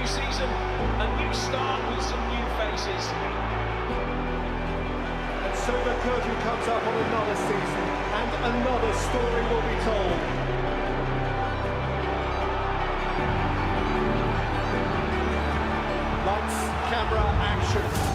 new season, a new start with some new faces. And so the curtain comes up on another season, and another story will be told. Lights, camera, action.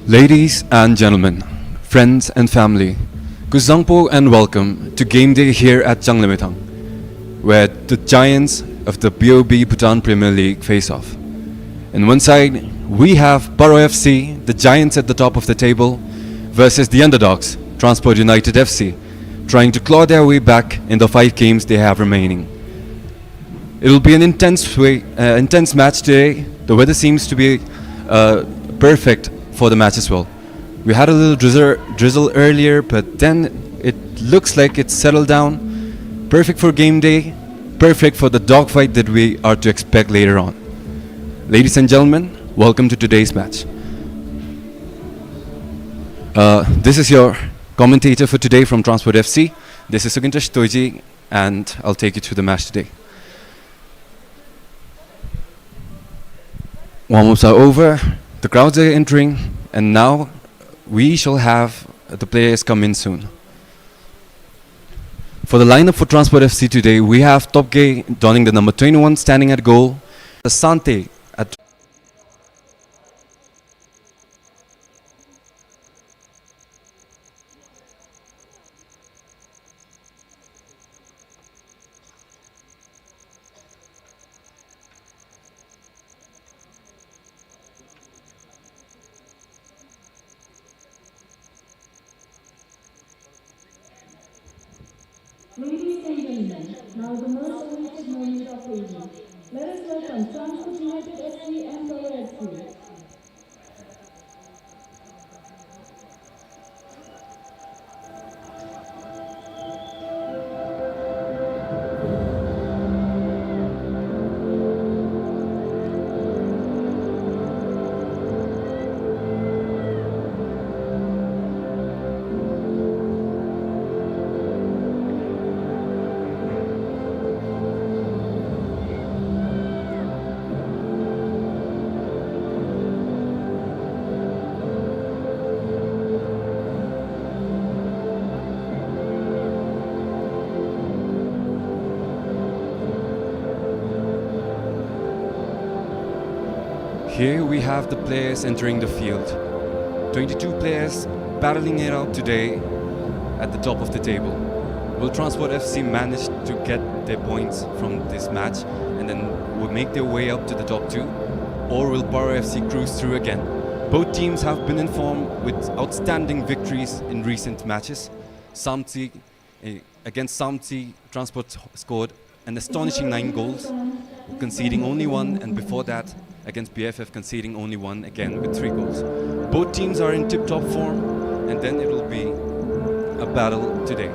Ladies and gentlemen, friends and family, Kuzangpo and welcome to game day here at Janglemetang, where the giants of the BOB Bhutan Premier League face off. On one side, we have PARO FC, the giants at the top of the table, versus the underdogs, Transport United FC, trying to claw their way back in the 5 games they have remaining. It will be an intense match today. The weather seems to be perfect for the match as well. We had a little drizzle earlier, but then it looks like it's settled down. Perfect for game day, perfect for the dogfight that we are to expect later on. Ladies and gentlemen, welcome to today's match. This is your commentator for today from Transport FC. This is Sugintash Toji, and I'll take you through the match today. Warm-ups are over. The crowds are entering, and now we shall have the players come in soon. For the lineup for Transport FC today, we have Topgay donning the number 21, standing at goal. Asante at Ladies and gentlemen, now the most awaited moment of ages. Let us welcome Transport United FC and PARO FC. Here we have the players entering the field. 22 players battling it out today at the top of the table. Will Transport FC manage to get their points from this match and then will make their way up to the top 2? Or will PARO FC cruise through again? Both teams have been in form with outstanding victories in recent matches. Against Samti, Transport scored an astonishing 9 goals, conceding only 1, and before that against BFF conceding only 1, again with 3 goals. Both teams are in tip-top form, and then it will be a battle today.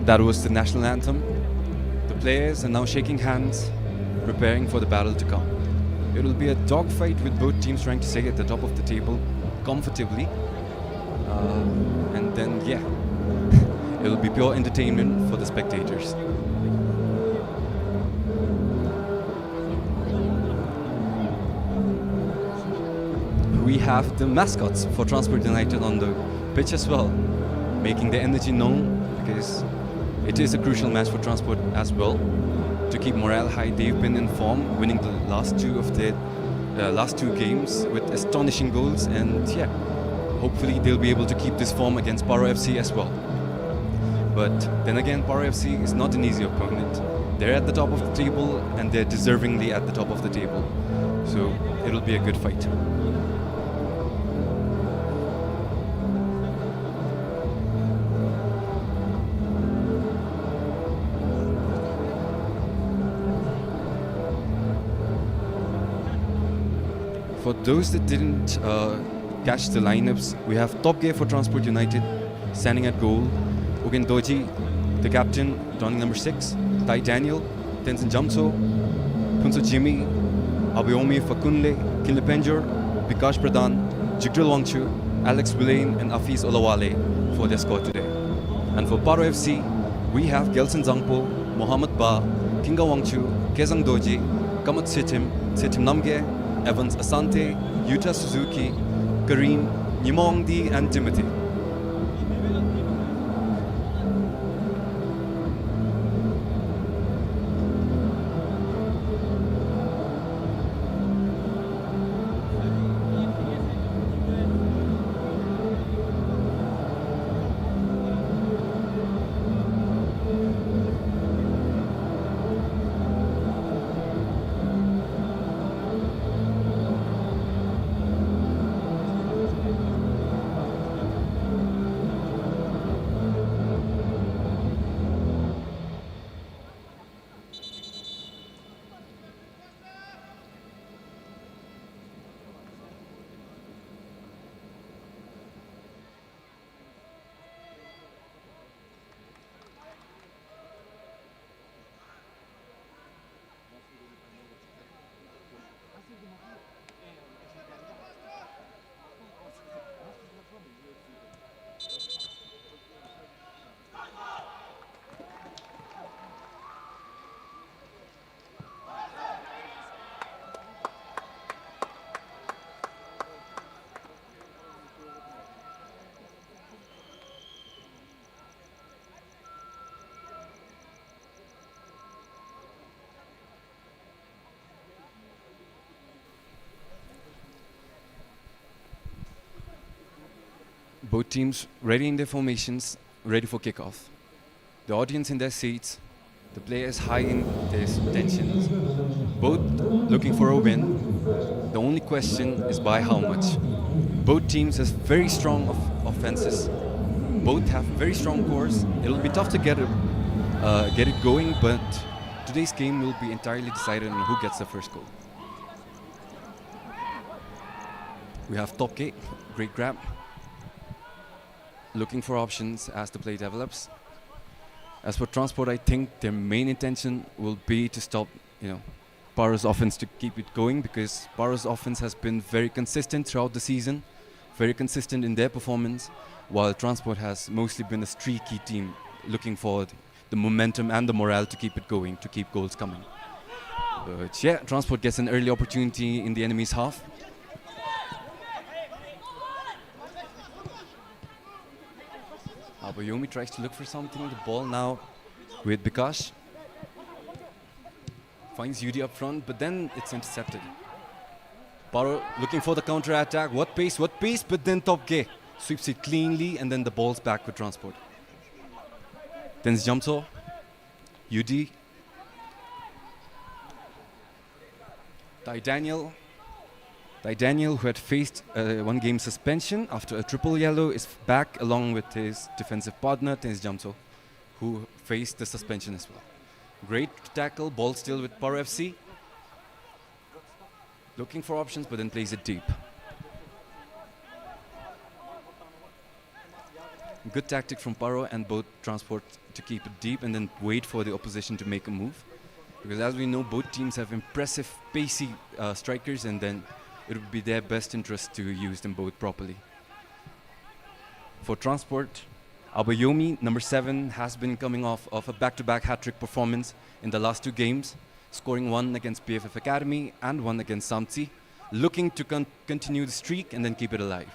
That was the national anthem. The players are now shaking hands, preparing for the battle to come. It will be a dogfight with both teams trying to stay at the top of the table comfortably. And then, yeah, it will be pure entertainment for the spectators. We have the mascots for Transport United on the pitch as well, making their energy known because it is a crucial match for Transport as well to keep morale high. They've been in form, winning the last two games with astonishing goals, and yeah, hopefully they'll be able to keep this form against PARO FC as well. But then again, PARO FC is not an easy opponent. They're at the top of the table, and they're deservingly at the top of the table. So it'll be a good fight. For those that didn't catch the lineups, we have top gear for Transport United, standing at goal. Ugen Doji, the captain, donning number 6. Tai Daniel, Tenzin Jamso, Punso Jimmy, Abayomi Fakunle, Kinle Penjor, Bikash Pradhan, Jigdril Wangchu, Alex Villain, and Afiz Olawale for their squad today. And for PARO FC, we have Gelson Zangpo, Mohamed Ba, Kinga Wangchu, Kezang Doji, Kamat Sitim, Sitim Namge, Evans Asante, Yuta Suzuki, Kareem, Nimongdi, and Timothy. Both teams ready in their formations, ready for kickoff. The audience in their seats, the players high in their tensions. Both looking for a win. The only question is by how much. Both teams have very strong offenses. Both have very strong cores. It'll be tough to get it going, but today's game will be entirely decided on who gets the first goal. We have top gate, great grab. Looking for options as the play develops. As for Transport, I think their main intention will be to stop, PARO's offense to keep it going, because PARO's offense has been very consistent throughout the season, very consistent in their performance, while Transport has mostly been a streaky team looking for the momentum and the morale to keep it going, to keep goals coming. But yeah, Transport gets an early opportunity in the enemy's half. Abayomi tries to look for something. The ball now with Bikash. Finds UD up front, but then it's intercepted. PARO looking for the counter-attack. What pace, but then Top Gay sweeps it cleanly, and then the ball's back with Transport. Then Jamso, UD. Daniel, who had faced a one-game suspension after a triple yellow, is back along with his defensive partner, Tens Jamso, who faced the suspension as well. Great tackle, ball still with PARO FC. Looking for options, but then plays it deep. Good tactic from PARO and both Transport to keep it deep and then wait for the opposition to make a move. Because as we know, both teams have impressive, pacey strikers, and then it would be their best interest to use them both properly. For Transport, Abayomi, number 7, has been coming off of a back-to-back hat-trick performance in the last 2 games, scoring 1 against PFF Academy and 1 against Samtsi, looking to continue the streak and then keep it alive.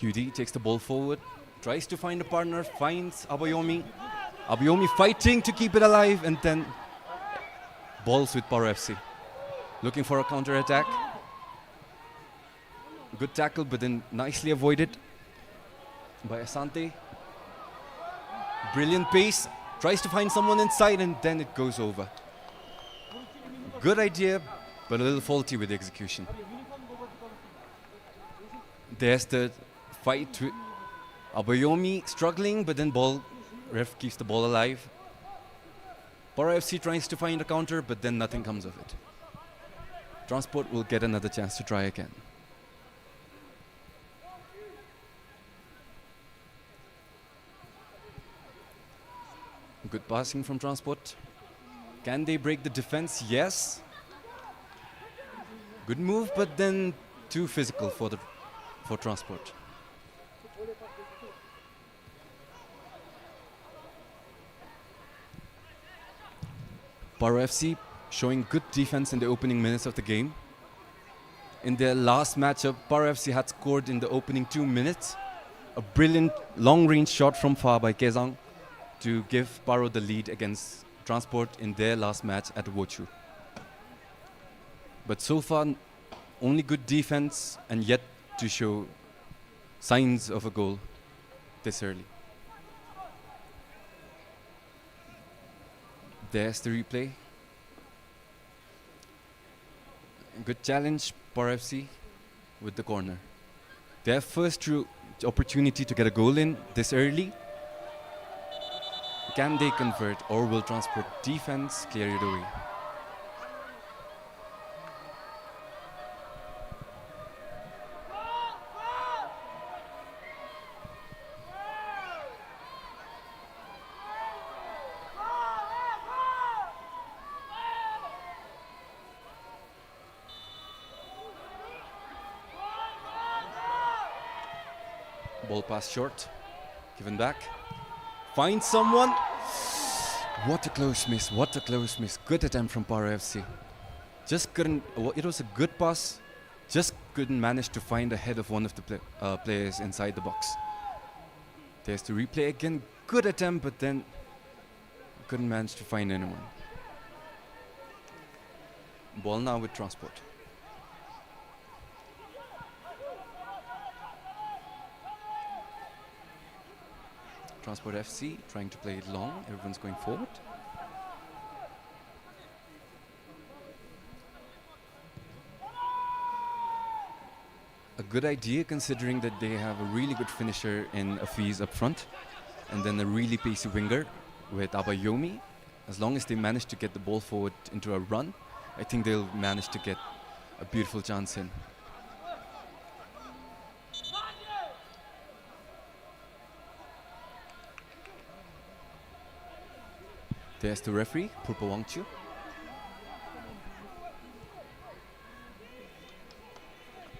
UD takes the ball forward, tries to find a partner, finds Abayomi. Abayomi fighting to keep it alive, and then balls with PARO FC. Looking for a counter-attack. Good tackle, but then nicely avoided by Asante. Brilliant pace, tries to find someone inside, and then it goes over. Good idea, but a little faulty with the execution. There's the fight with Abayomi struggling, but then ref keeps the ball alive. PARO FC tries to find a counter, but then nothing comes of it. Transport will get another chance to try again. Good passing from Transport. Can they break the defense? Yes. Good move, but then too physical for Transport. PARO FC showing good defense in the opening minutes of the game. In their last matchup, PARO FC had scored in the opening 2 minutes. A brilliant long-range shot from far by Kezang to give PARO the lead against Transport in their last match at Wochu. But so far, only good defense and yet to show signs of a goal this early. There's the replay. Good challenge, PARO FC with the corner. Their first true opportunity to get a goal in this early. Can they convert, or will Transport defense clear it away? Ball pass short, given back. Find someone. What a close miss, what a close miss. Good attempt from PARO FC. Just couldn't, it was a good pass, just couldn't manage to find the head of one of the players inside the box. There's the replay again, good attempt, but then couldn't manage to find anyone. Ball now with Transport. Transport FC trying to play it long, everyone's going forward. A good idea considering that they have a really good finisher in Afiz up front and then a really pacey winger with Abayomi. As long as they manage to get the ball forward into a run, I think they'll manage to get a beautiful chance in. There's the referee, Purpa Wangchu.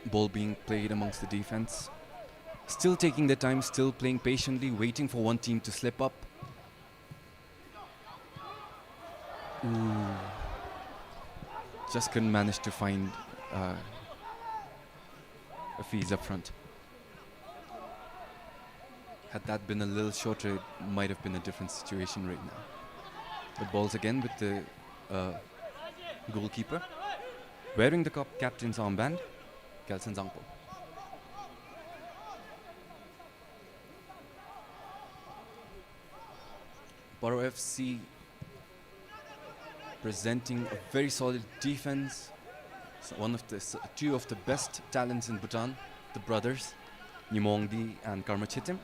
Ball being played amongst the defense. Still taking their time, still playing patiently, waiting for one team to slip up. Ooh. Just couldn't manage to find a fees up front. Had that been a little shorter, it might have been a different situation right now. The ball's again with the goalkeeper. Wearing the captain's armband, Gelson Zangpo. PARO FC presenting a very solid defense. So two of the best talents in Bhutan, the brothers, Nimongdi and Karmachitim,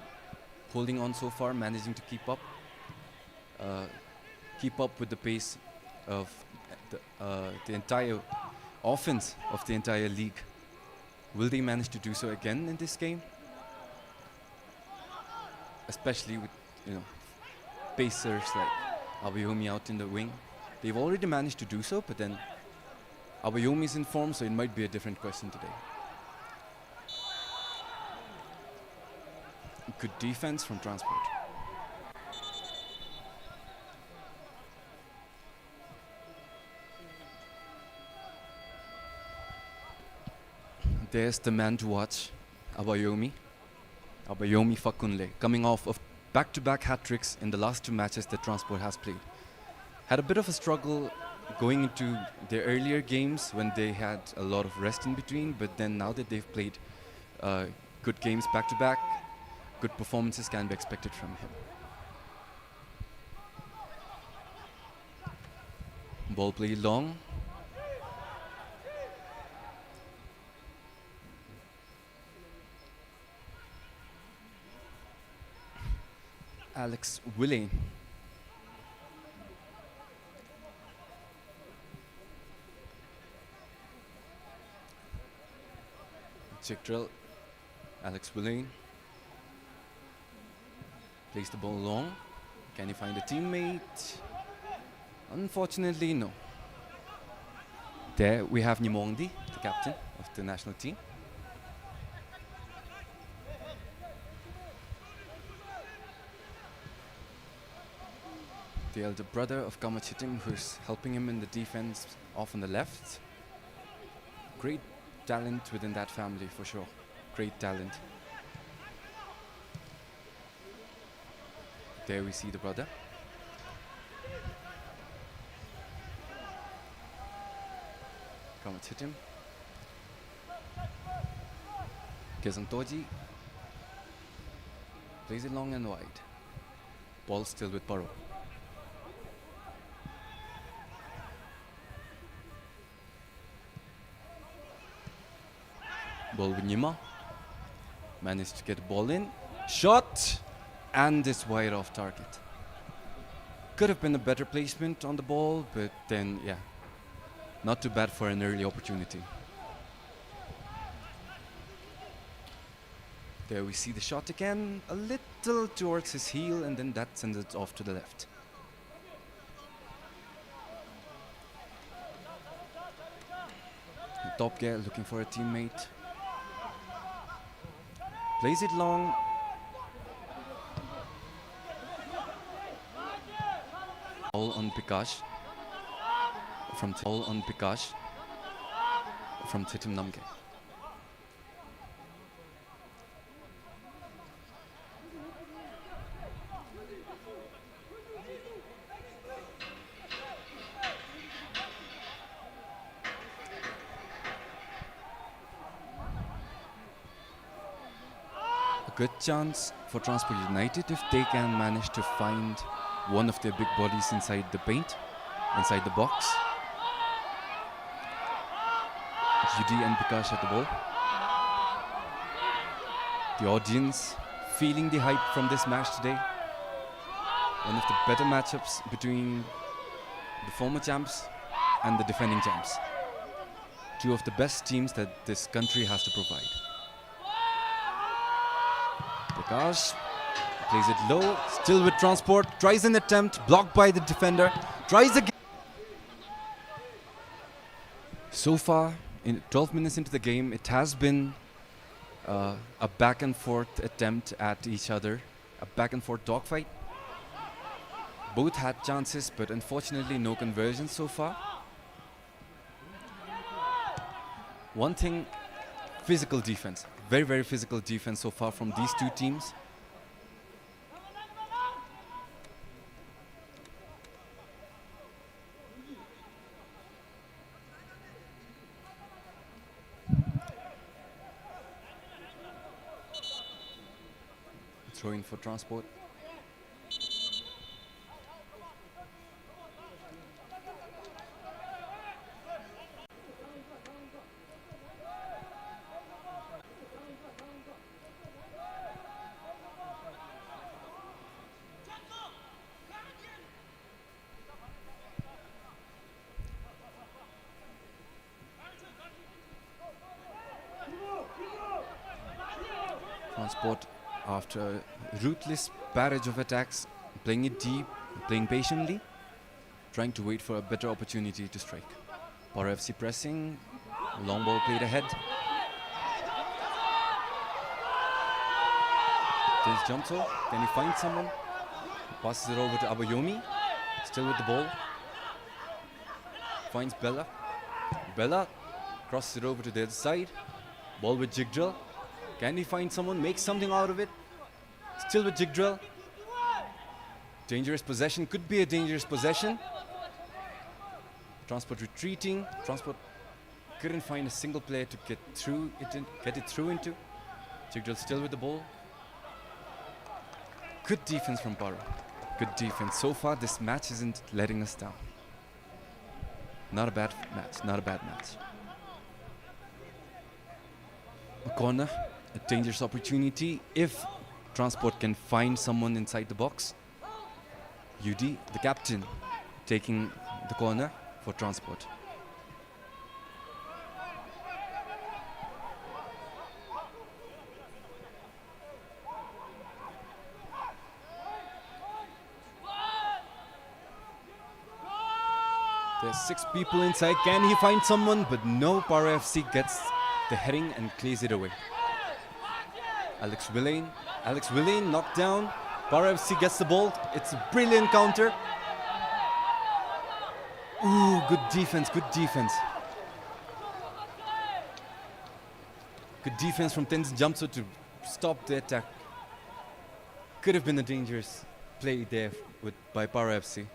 holding on so far, managing to keep up with the pace of the entire offense of the entire league. Will they manage to do so again in this game? Especially with, pacers like Abayomi out in the wing. They've already managed to do so, but then Abayomi is in form, so it might be a different question today. Good defense from Transport. There's the man to watch, Abayomi Fakunle, coming off of back-to-back hat-tricks in the last two matches that Transport has played. Had a bit of a struggle going into their earlier games when they had a lot of rest in between, but then now that they've played good games back-to-back, good performances can be expected from him. Ball played long. Alex Willane. Check drill. Alex Willane plays the ball long. Can he find a teammate? Unfortunately, no. There we have Nimongdi, the captain of the national team. The elder brother of Kamachitim, who's helping him in the defense off on the left. Great talent within that family, for sure. Great talent. There we see the brother. Kamachitim. Kezang Toji plays it long and wide. Ball still with PARO. Ball with Nima. Managed to get the ball in. Shot! And it's wide off target. Could have been a better placement on the ball, but then, yeah. Not too bad for an early opportunity. There we see the shot again. A little towards his heel, and then that sends it off to the left. Top gear looking for a teammate. Plays it long. All on Pikash. From Titim Namge. A good chance for Transport United if they can manage to find one of their big bodies inside the paint, inside the box. Judy and Pikash at the ball. The audience feeling the hype from this match today. One of the better matchups between the former champs and the defending champs. Two of the best teams that this country has to provide. Prakash plays it low, still with transport, tries an attempt, blocked by the defender, tries again. So far, in 12 minutes into the game, it has been a back and forth attempt at each other, a back and forth dogfight. Both had chances, but unfortunately no conversions so far. One thing, physical defense. Very, very physical defense so far from these two teams. Throwing for transport. Transport after a ruthless barrage of attacks, playing it deep, playing patiently, trying to wait for a better opportunity to strike. PARO FC pressing, long ball played ahead. There's Jamso, can he find someone? Passes it over to Abayomi, still with the ball. Finds Bella. Bella crosses it over to the other side. Ball with Jigdrill. Can he find someone, make something out of it? Still with Jigdrill. Dangerous possession, could be a dangerous possession. Transport retreating. Transport couldn't find a single player to get it through into. Jigdrill still with the ball. Good defense from PARO. Good defense. So far this match isn't letting us down. Not a bad match, not a bad match. A corner, a dangerous opportunity if Transport can find someone inside the box. UD, the captain, taking the corner for Transport. There's 6 people inside. Can he find someone? But no, PARO FC gets the heading and clears it away. Alex Villain knocked down. PARO FC gets the ball. It's a brilliant counter. Ooh, good defense, good defense. Good defense from Tenzin Jamso to stop the attack. Could have been a dangerous play there by PARO FC.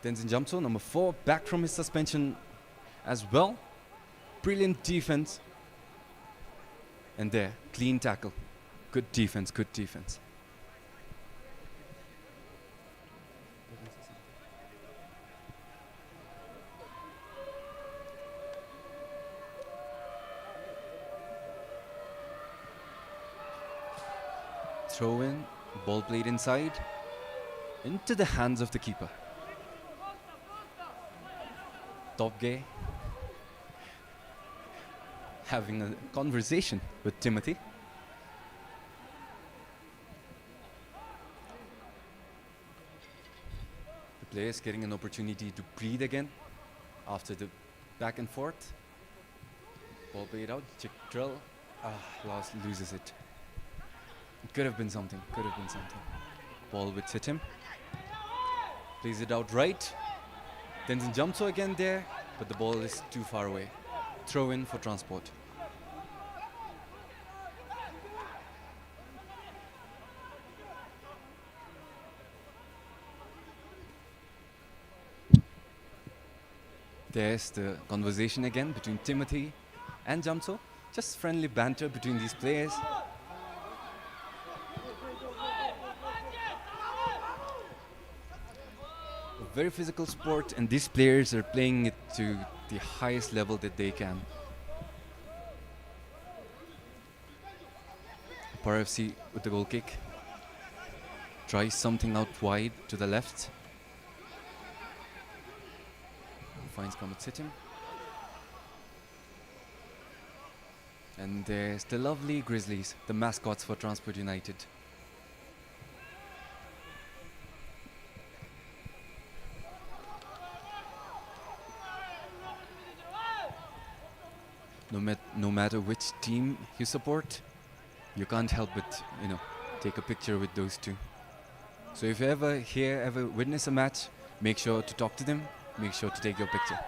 Tenzin Jamso, number 4, back from his suspension as well. Brilliant defense. And there, clean tackle. Good defense, good defense. Throw in, ball played inside, into the hands of the keeper. Topge having a conversation with Timothy. The player is getting an opportunity to breathe again after the back and forth. Ball played out, Jigdrill loses it. It could have been something, could have been something. Ball with Sitim. Plays it out right. Tenzin Jamso again there, but the ball is too far away. Throw in for Transport. There's the conversation again between Timothy and Jamso. Just friendly banter between these players. A very physical sport, and these players are playing it to the highest level that they can. PARO FC with the goal kick. Tries something out wide to the left. finds Comet hit him. And there's the lovely Grizzlies, the mascots for Transport United. No matter which team you support, you can't help but, take a picture with those two. So if you ever witness a match, make sure to talk to them, make sure to take your picture.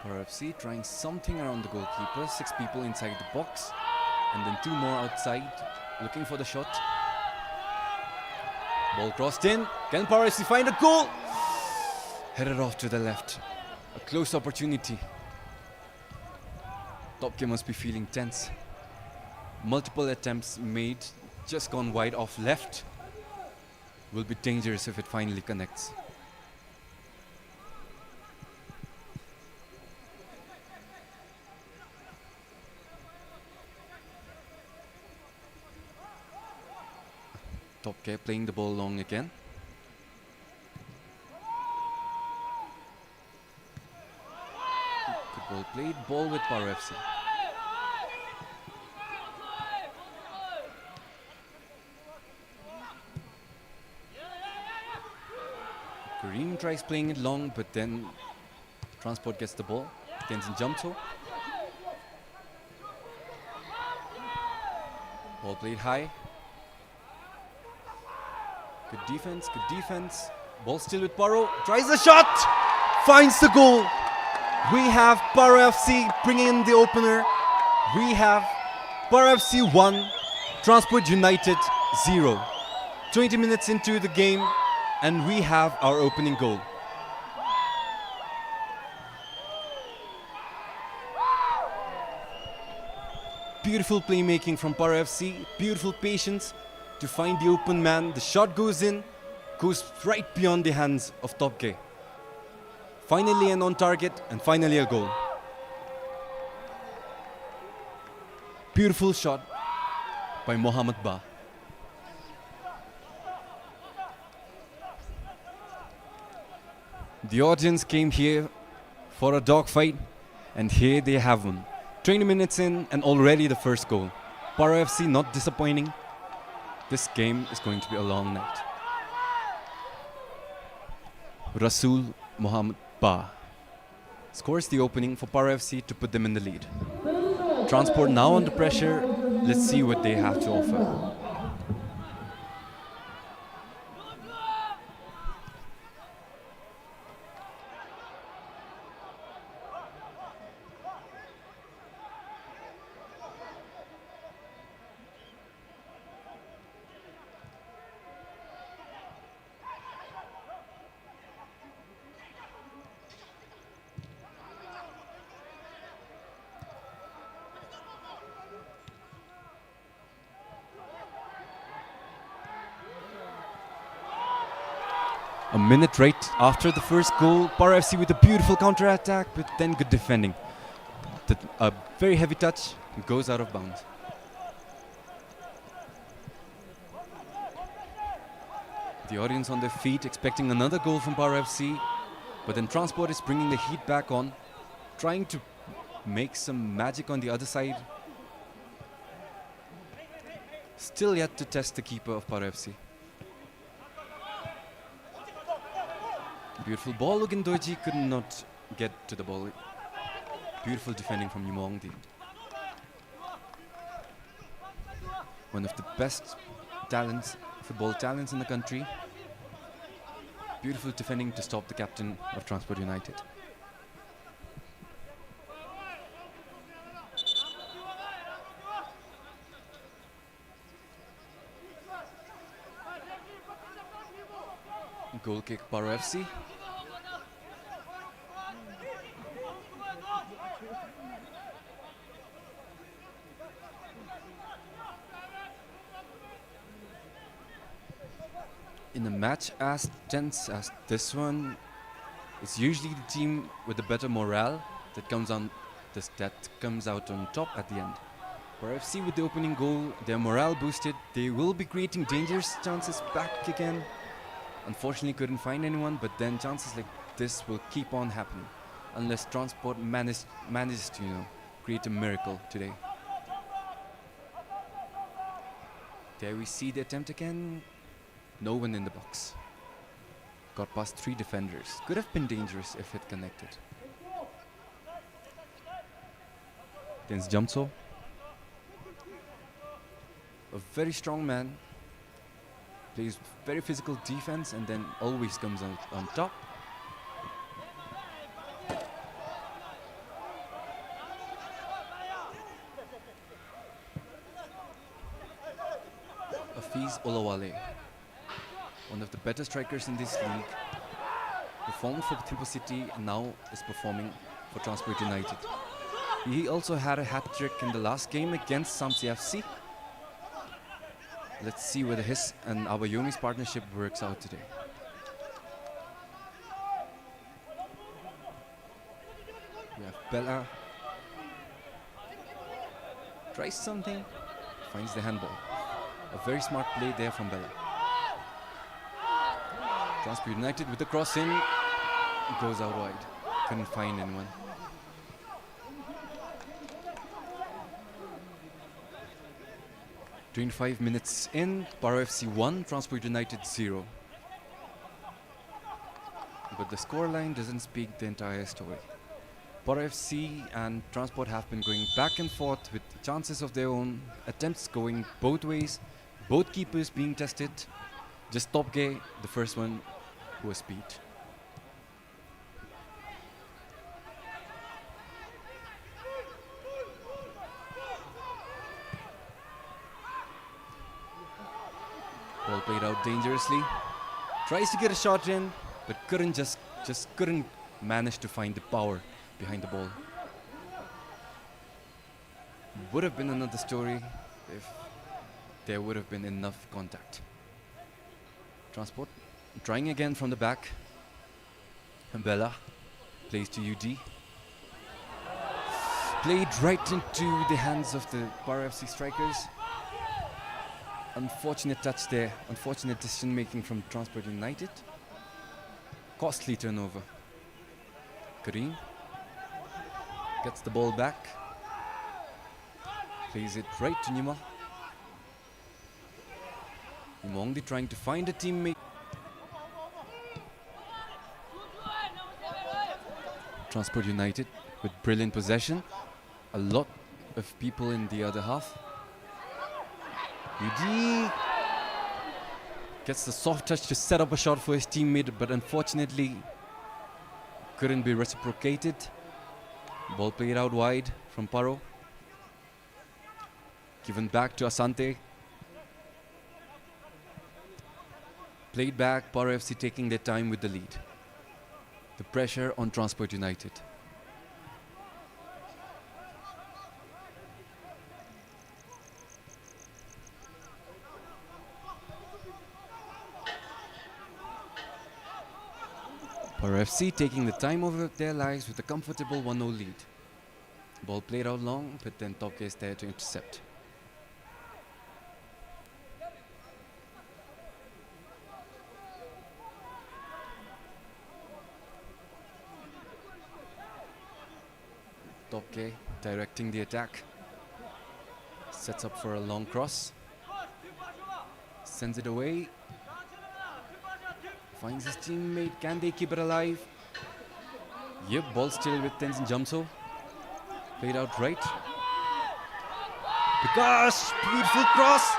PARO FC trying something around the goalkeeper, 6 people inside the box, and then 2 more outside, looking for the shot. Ball crossed in, can PARO FC find a goal? Headed off to the left, a close opportunity. Topke must be feeling tense. Multiple attempts made, just gone wide off left. Will be dangerous if it finally connects. Topke playing the ball long again. Good ball played, ball with PARO FC. Kareem tries playing it long, but then Transport gets the ball. Tenzin jumps over. Ball played high. Good defense, good defense. Ball still with PARO. Tries a shot! Finds the goal. We have PARO FC bringing in the opener. We have PARO FC 1, Transport United 0. 20 minutes into the game, and we have our opening goal. Beautiful playmaking from PARO FC, beautiful patience to find the open man. The shot goes in, goes right beyond the hands of Topke. Finally an on target, and finally a goal. Beautiful shot by Mohammed Ba. The audience came here for a dogfight, and here they have one. 20 minutes in, and already the first goal. PARO FC not disappointing. This game is going to be a long night. Rasul Mohammed Ba scores the opening for PARO FC to put them in the lead. Transport now under pressure. Let's see what they have to offer. A minute right after the first goal, PARO FC with a beautiful counter-attack, but then good defending. A very heavy touch, goes out of bounds. The audience on their feet, expecting another goal from PARO FC, but then Transport is bringing the heat back on, trying to make some magic on the other side. Still yet to test the keeper of PARO FC. Beautiful ball, Ugindoji could not get to the ball. Beautiful defending from Yumongdi. One of the best talents, football talents in the country. Beautiful defending to stop the captain of Transport United. Goal kick PARO FC. In a match as tense as this one, it's usually the team with the better morale that comes out on top at the end. PARO FC with the opening goal, their morale boosted. They will be creating dangerous chances back again. Unfortunately, couldn't find anyone, but then chances like this will keep on happening unless Transport manages to, create a miracle today. There we see the attempt again. No one in the box. Got past 3 defenders. Could have been dangerous if it connected. Against Jamso. A very strong man. Plays very physical defense and then always comes on top. Afiz Olawale, one of the better strikers in this league, performed for Thimphu City and now is performing for Transport United. He also had a hat-trick in the last game against Samsi FC. Let's see whether his and Abayomi's partnership works out today. We have Bella. Tries something, finds the handball. A very smart play there from Bella. Transport United with the cross in, goes out wide. Couldn't find anyone. "25 minutes in, PARO FC 1, Transport United 0. But the scoreline doesn't speak the entire story. PARO FC and Transport have been going back and forth with chances of their own, attempts going both ways, both keepers being tested. Just Topge, the first one, who was beat. Ball played out dangerously. Tries to get a shot in, but couldn't manage to find the power behind the ball. Would have been another story if there would have been enough contact. Transport trying again from the back. Bella plays to UD. Played right into the hands of the PARO FC strikers. Unfortunate touch there, unfortunate decision making from Transport United. Costly turnover. Kareem gets the ball back. Plays it right to Nima. Nimongdi trying to find a teammate. Transport United with brilliant possession. A lot of people in the other half. UD gets the soft touch to set up a shot for his teammate, but unfortunately couldn't be reciprocated. Ball played out wide from PARO. Given back to Asante. Played back, PARO FC taking their time with the lead. The pressure on Transport United. PARO FC taking the time of their lives with a comfortable 1-0 lead. Ball played out long, but then Topke is there to intercept. Topke directing the attack. Sets up for a long cross. Sends it away. Finds his teammate. Can they keep it alive? Yep, ball still with Tenzin Jamso. Played out right. Gosh, beautiful cross.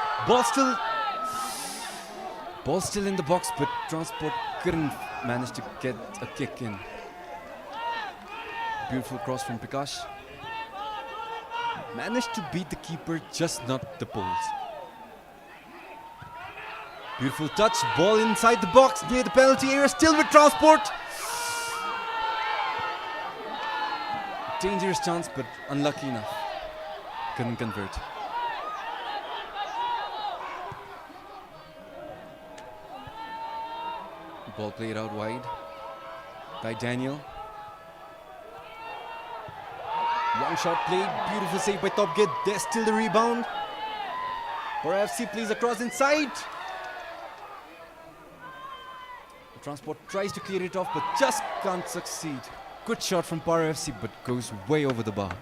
Ball still in the box, but Transport couldn't manage to get a kick in. Beautiful cross from Prakash. Managed to beat the keeper, just not the poles. Beautiful touch, ball inside the box near the penalty area, still with Transport. Dangerous chance, but unlucky enough. Couldn't convert. Ball played out wide by Daniel. Long shot played, beautiful save by Top Gear. There's still the rebound. PARO FC plays across inside. The Transport tries to clear it off but just can't succeed. Good shot from PARO FC but goes way over the bar.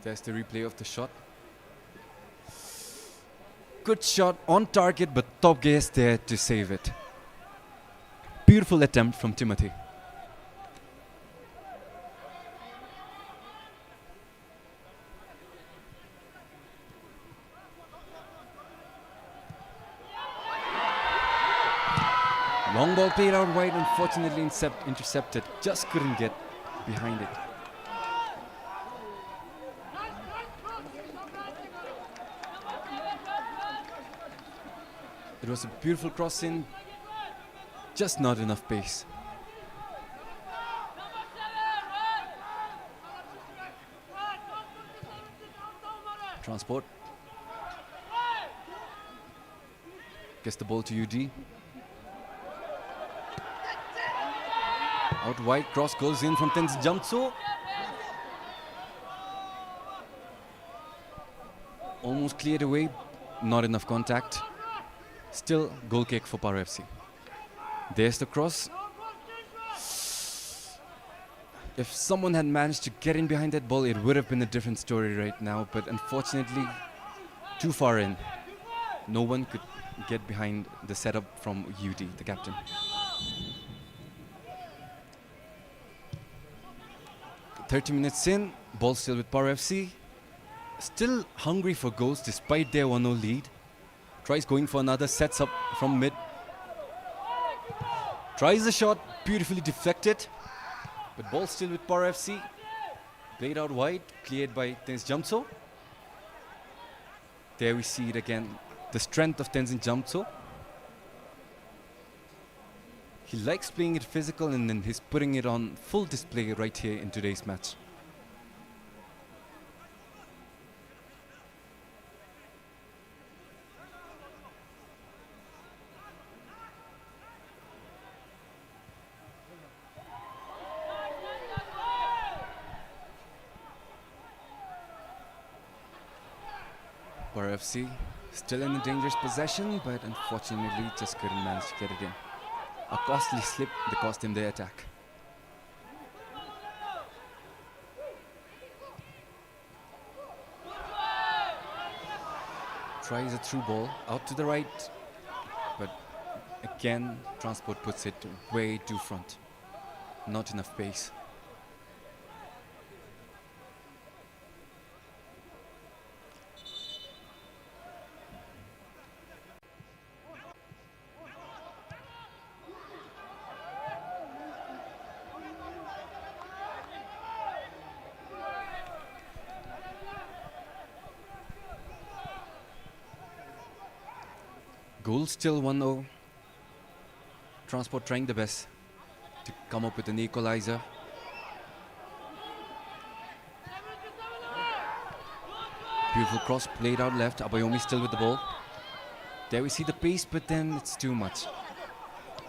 There's the replay of the shot. Good shot on target but Top Gear is there to save it. Beautiful attempt from Timothy. Long ball played out wide, unfortunately intercepted. Just couldn't get behind it. It was a beautiful cross in, just not enough pace. Transport gets the ball to UD. Out wide, cross goes in from Tenzin Jamtso. Almost cleared away, not enough contact. Still goal kick for PARO FC. There's the cross. If someone had managed to get in behind that ball, it would have been a different story right now, but unfortunately, too far in. No one could get behind the setup from UD, the captain. "30 minutes in, ball still with PARO FC. Still hungry for goals despite their 1-0 lead. Tries going for another, sets up from mid. Tries the shot, beautifully deflected. But ball still with PARO FC. Played out wide, cleared by Tenzin Jamtso. There we see it again, the strength of Tenzin Jamtso. He likes playing it physical and then he's putting it on full display right here in today's match. PARO FC still in a dangerous possession, but unfortunately just couldn't manage to get it in. A costly slip that cost him the attack. Tries a through ball out to the right, but again Transport puts it way too front. Not enough pace. Goal still 1-0. Transport trying the best to come up with an equalizer. Beautiful cross played out left. Abayomi still with the ball. There we see the pace, but then it's too much.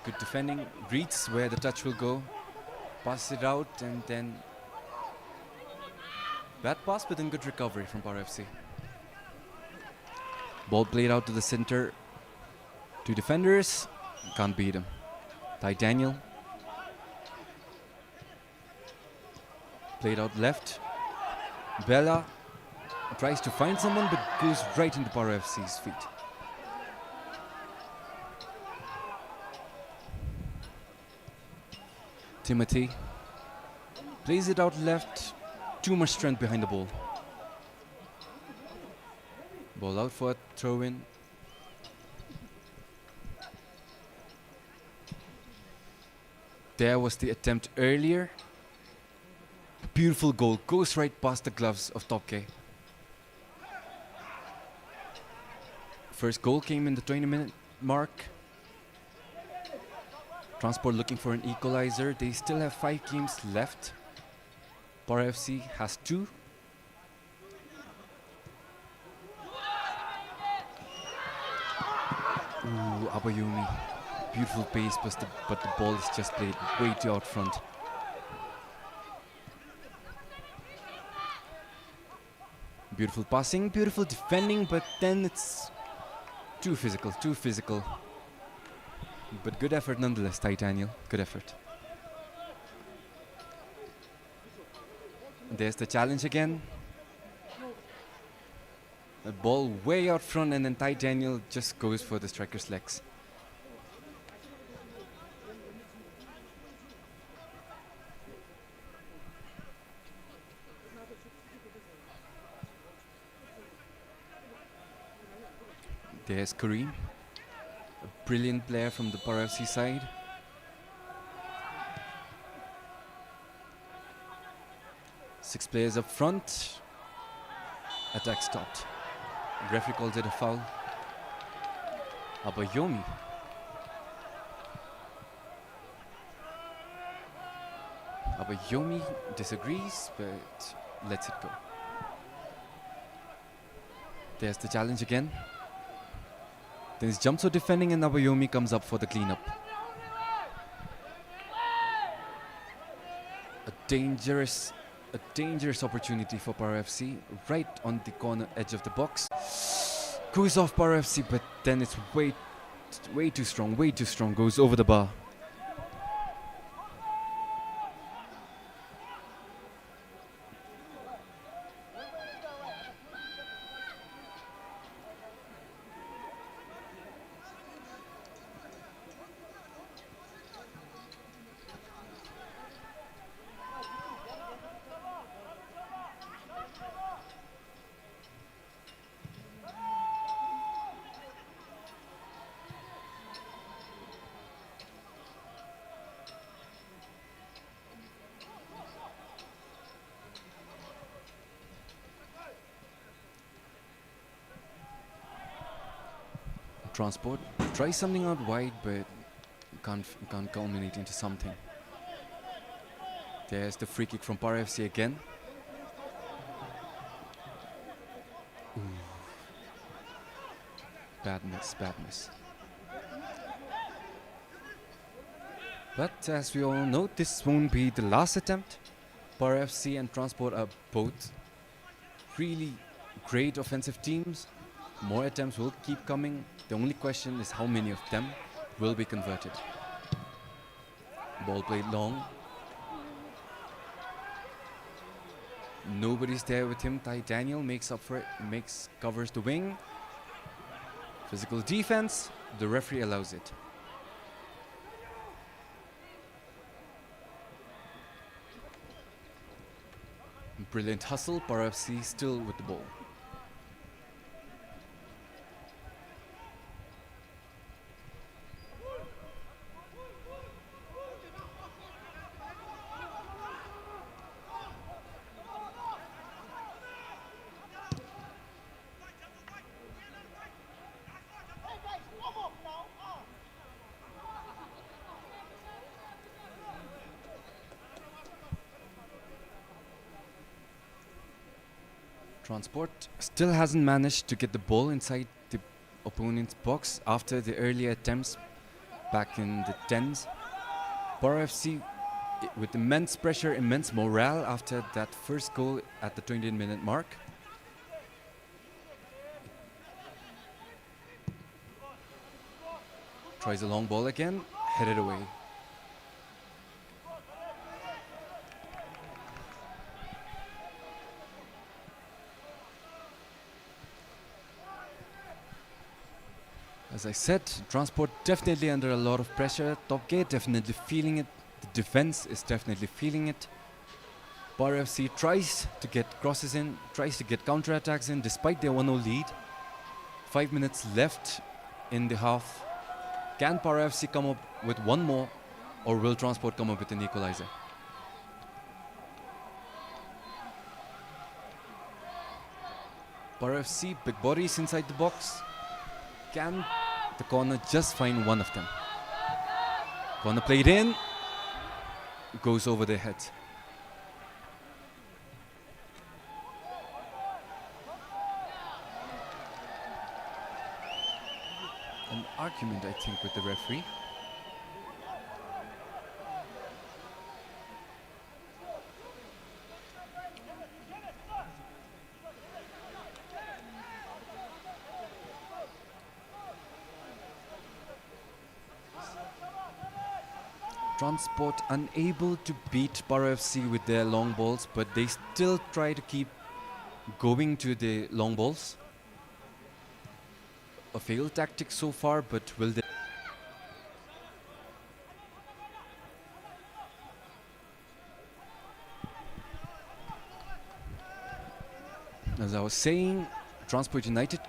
Good defending. Reads where the touch will go. Pass it out and then bad pass, but then good recovery from PARO FC. Ball played out to the center. Two defenders, can't beat him. Ty Daniel. Played out left. Bella tries to find someone but goes right into PARO FC's feet. Timothy plays it out left. Too much strength behind the ball. Ball out for a throw in. There was the attempt earlier. Beautiful goal, goes right past the gloves of Topke. First goal came in the 20-minute mark. Transport looking for an equalizer. They still have 5 games left. PARO FC has 2. Ooh, Abayomi. Beautiful pace, but the ball is just played way too out front. Beautiful passing, beautiful defending, but then it's too physical, too physical. But good effort nonetheless, Titaniel. Good effort. There's the challenge again. The ball way out front, and then Titaniel just goes for the striker's legs. There's Kareem, a brilliant player from the PARO FC side. Six players up front. Attack stopped. Referee calls it a foul. Abayomi. Abayomi disagrees, but lets it go. There's the challenge again. Then his jumps for defending, and Abayomi comes up for the cleanup. A dangerous opportunity for PARO FC, right on the corner edge of the box. Goes off PARO FC, but then it's way too strong, goes over the bar. Transport tries something out wide, but can't culminate into something. There's the free kick from PARO FC again. Ooh. Bad miss. But as we all know, this won't be the last attempt. PARO FC and Transport are both really great offensive teams. More attempts will keep coming. The only question is how many of them will be converted. Ball played long. Nobody's there with him. Titaniel makes up for it, covers the wing. Physical defense. The referee allows it. Brilliant hustle. PARO FC still with the ball. Transport still hasn't managed to get the ball inside the opponent's box after the earlier attempts back in the 10s. PARO FC with immense pressure, immense morale after that first goal at the 20th-minute mark. Tries a long ball again, headed away. As I said, Transport definitely under a lot of pressure. Top Gate definitely feeling it. The defense is definitely feeling it. PARO FC tries to get crosses in, tries to get counter-attacks in despite their 1-0 lead. 5 minutes left in the half. Can PARO FC come up with one more, or will Transport come up with an equalizer? PARO FC, big bodies inside the box. Can the corner just find one of them? Corner played in, goes over their heads. An argument, I think, with the referee. Transport unable to beat PARO FC with their long balls, but they still try to keep going to the long balls. A failed tactic so far, but will they? As I was saying, Transport United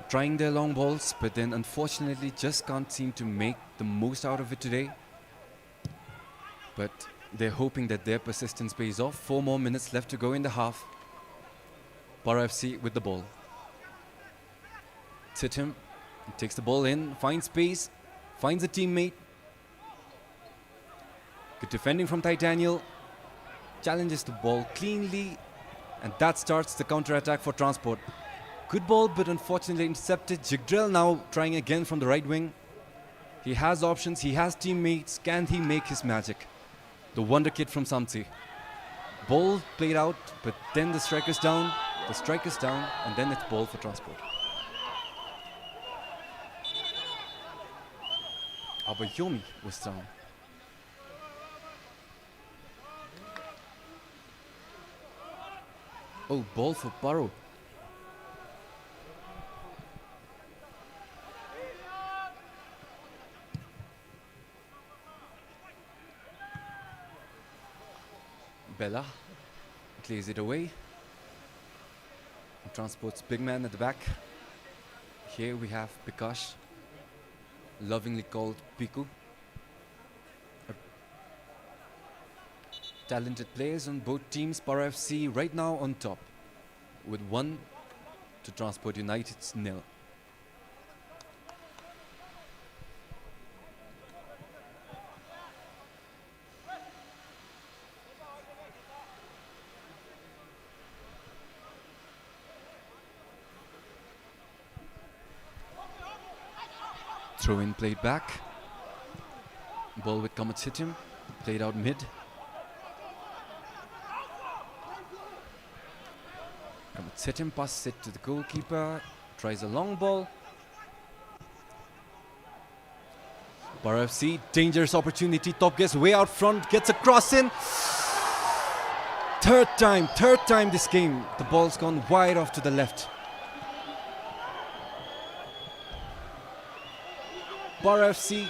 trying their long balls, but then unfortunately just can't seem to make the most out of it today. But they're hoping that their persistence pays off. 4 more minutes left to go in the half. PARO FC with the ball. It's him. He takes the ball in, finds space, finds a teammate. Good defending from Titaniel. Challenges the ball cleanly. And that starts the counter-attack for Transport. Good ball, but unfortunately intercepted. Jigdrell now trying again from the right wing. He has options, he has teammates. Can he make his magic? The wonder kid from Samtse. Ball played out, but then the striker's down. The striker's down, and then it's ball for Transport. Abayomi was down. Oh, ball for PARO. Bella clears it away. Transport's big man at the back. Here we have Bikash, lovingly called Piku. Talented players on both teams. PARO FC right now on top with 1 to Transport United's 0. Throw in played back. Ball with Kamat Sitim. Played out mid. Kamat Sitim passes it to the goalkeeper. Tries a long ball. PARO FC, dangerous opportunity. Top gets way out front. Gets a cross in. Third time this game. The ball's gone wide off to the left. PARO FC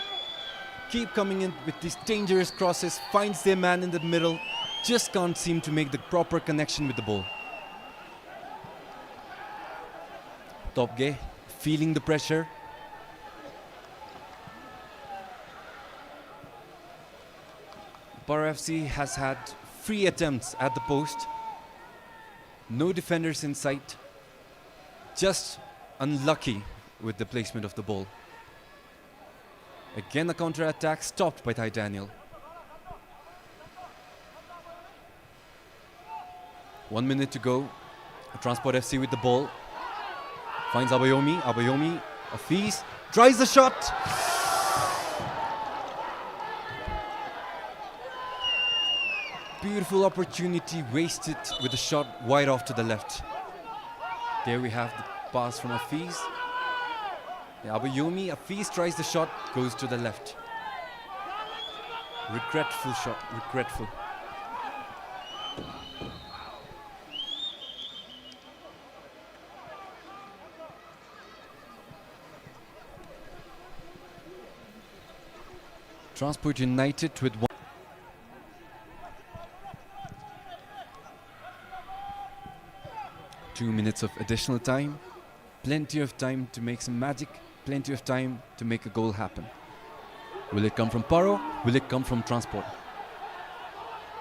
keep coming in with these dangerous crosses, finds their man in the middle, just can't seem to make the proper connection with the ball. Topge feeling the pressure. PARO FC has had 3 attempts at the post. No defenders in sight. Just unlucky with the placement of the ball. Again a counter-attack stopped by Titaniel. 1 minute to go. Transport FC with the ball. Finds Abayomi. Abayomi, Afiz, tries the shot. Beautiful opportunity wasted with a shot wide off to the left. There we have the pass from Afiz. Abayomi, Afiz tries the shot, goes to the left. Regretful shot, regretful. Transport United with 1. Two minutes of additional time. Plenty of time to make some magic. Plenty of time to make a goal happen. Will it come from PARO? Will it come from Transport?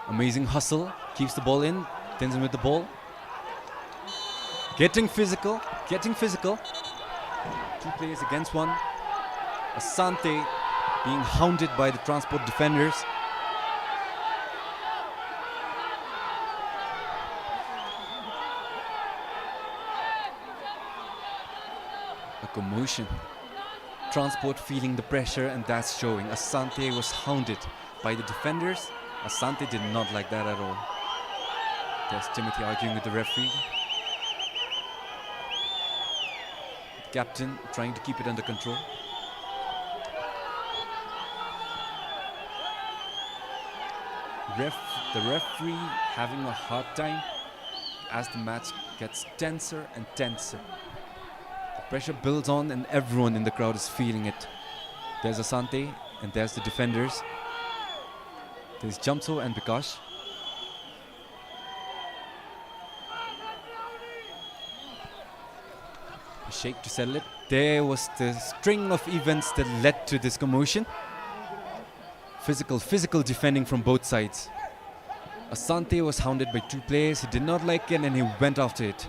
Amazing hustle. Keeps the ball in. Tenzin with the ball. Getting physical. Getting physical. 2 players against 1. Asante being hounded by the Transport defenders. A commotion. Transport feeling the pressure, and that's showing. Asante was hounded by the defenders. Asante did not like that at all. There's Timothy arguing with the referee. The captain trying to keep it under control. The referee having a hard time as the match gets tenser and tenser. The pressure builds on and everyone in the crowd is feeling it. There's Asante and there's the defenders. There's Jamso and Bikash. A shake to settle it. There was the string of events that led to this commotion. Physical defending from both sides. Asante was hounded by two players. He did not like it and he went after it.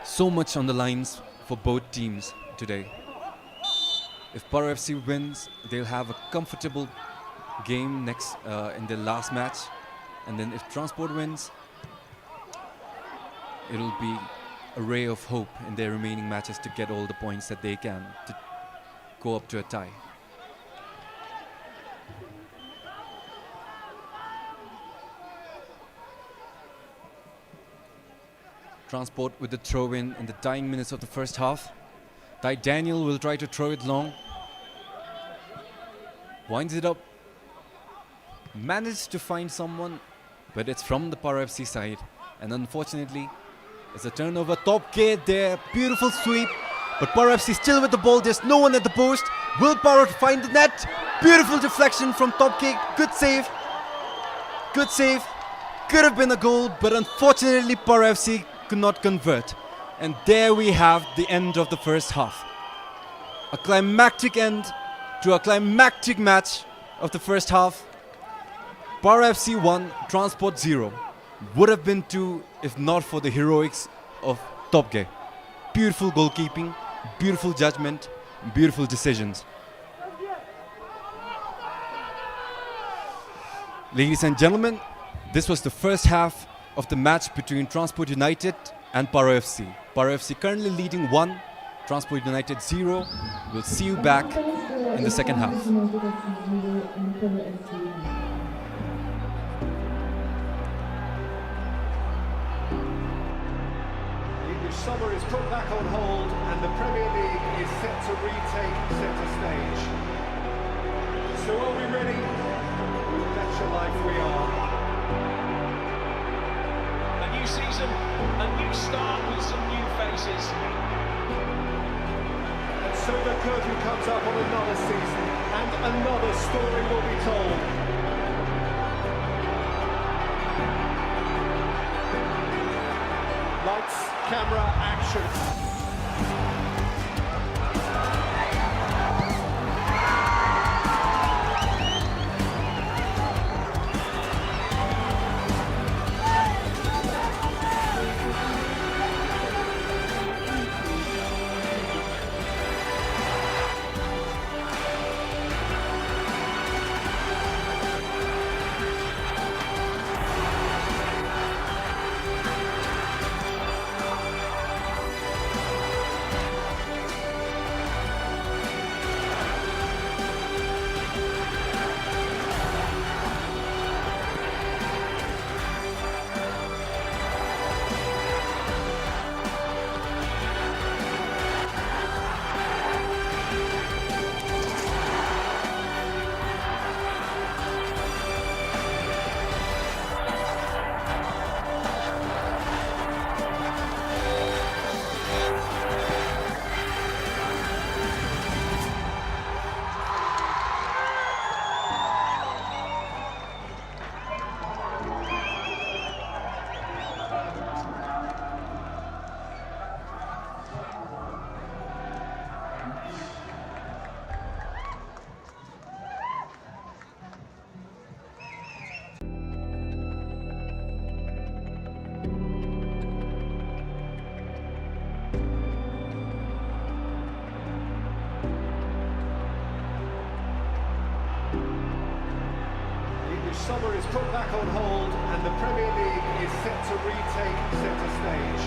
So much on the lines for both teams today. If PARO FC wins, they'll have a comfortable game next in their last match. And then if Transport wins, it'll be a ray of hope in their remaining matches to get all the points that they can to go up to a tie. Transport with the throw-in in the dying minutes of the first half. Daniel will try to throw it long. Winds it up. Managed to find someone, but it's from the PARO FC side. And unfortunately, it's a turnover. Top gate there. Beautiful sweep. But PARO FC still with the ball. There's no one at the post. Will PARO find the net? Beautiful deflection from Top Gate. Good save. Good save. Could have been a goal, but unfortunately PARO FC could not convert. And there we have the end of the first half. A climactic end to a climactic match of the first half. PARO FC 1, Transport 0. Would have been 2 if not for the heroics of Topge. Beautiful goalkeeping, beautiful judgment, beautiful decisions. Ladies and gentlemen, this was the first half of the match between Transport United and PARO FC. PARO FC currently leading 1, Transport United 0. We'll see you back in the second half. Summer is put back on hold and the Premier League is set to retake centre stage. So are we ready? Bet your life we are. A new season, a new start with some new faces. And so the curtain comes up on another season and another story will be told. Lights, camera, action. summer is put back on hold and the Premier League is set to retake centre stage.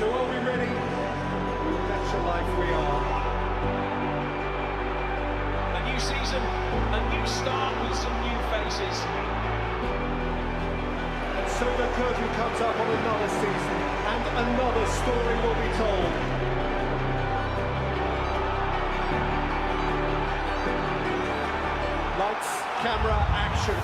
So are we ready? That's your life, we are. A new season, a new start with some new faces. And so the curtain comes up on another season and another story will be told. Lights, camera, action.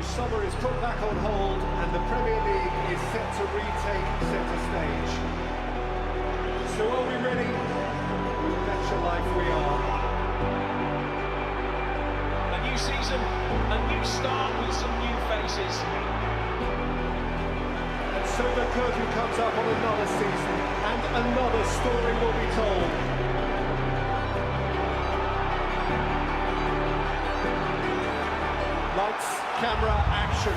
Summer is put back on hold and the Premier League is set to retake centre stage. So are we ready? That's your life, we are. A new season, a new start with some new faces. And so the curtain comes up on another season and another story will be told. Lights, camera, action.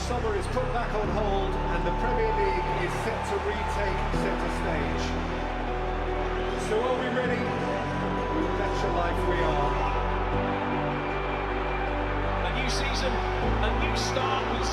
Summer is put back on hold and the Premier League is set to retake centre stage. So are we ready? That's your life, we are. A new season, a new start with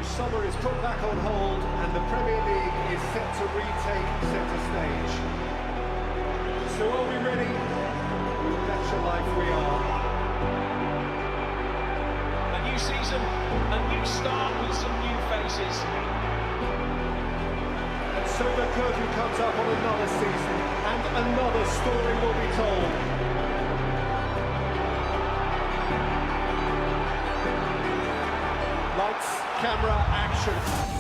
Summer is put back on hold and the Premier League is set to retake centre stage. So are we ready? That's your life, we are. A new season, a new start with some new faces. And so the curtain comes up on another season and another story will be told. Lights, camera, action.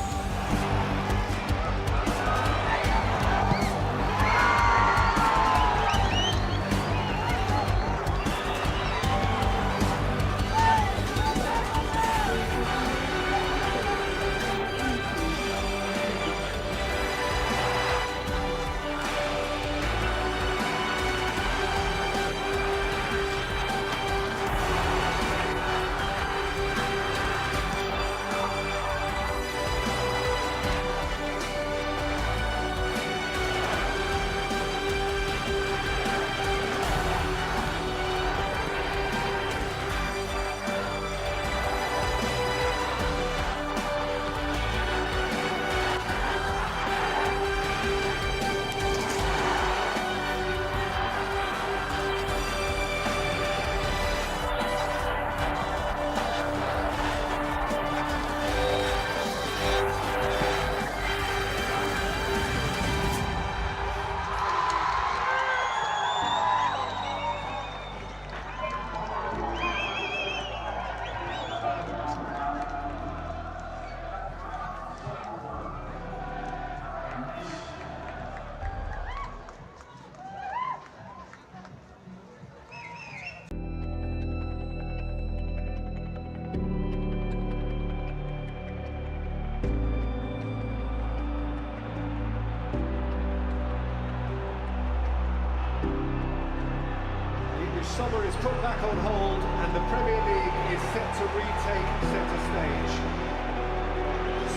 Summer is put back on hold and the Premier League is set to retake centre stage.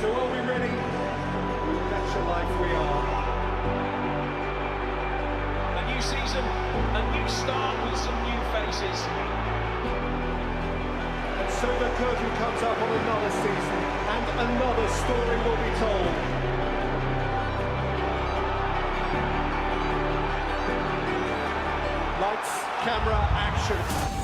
So are we ready? That's your life, we are. A new season, a new start with some new faces. And so the curtain comes up on another season and another story will be told. Lights, camera, action.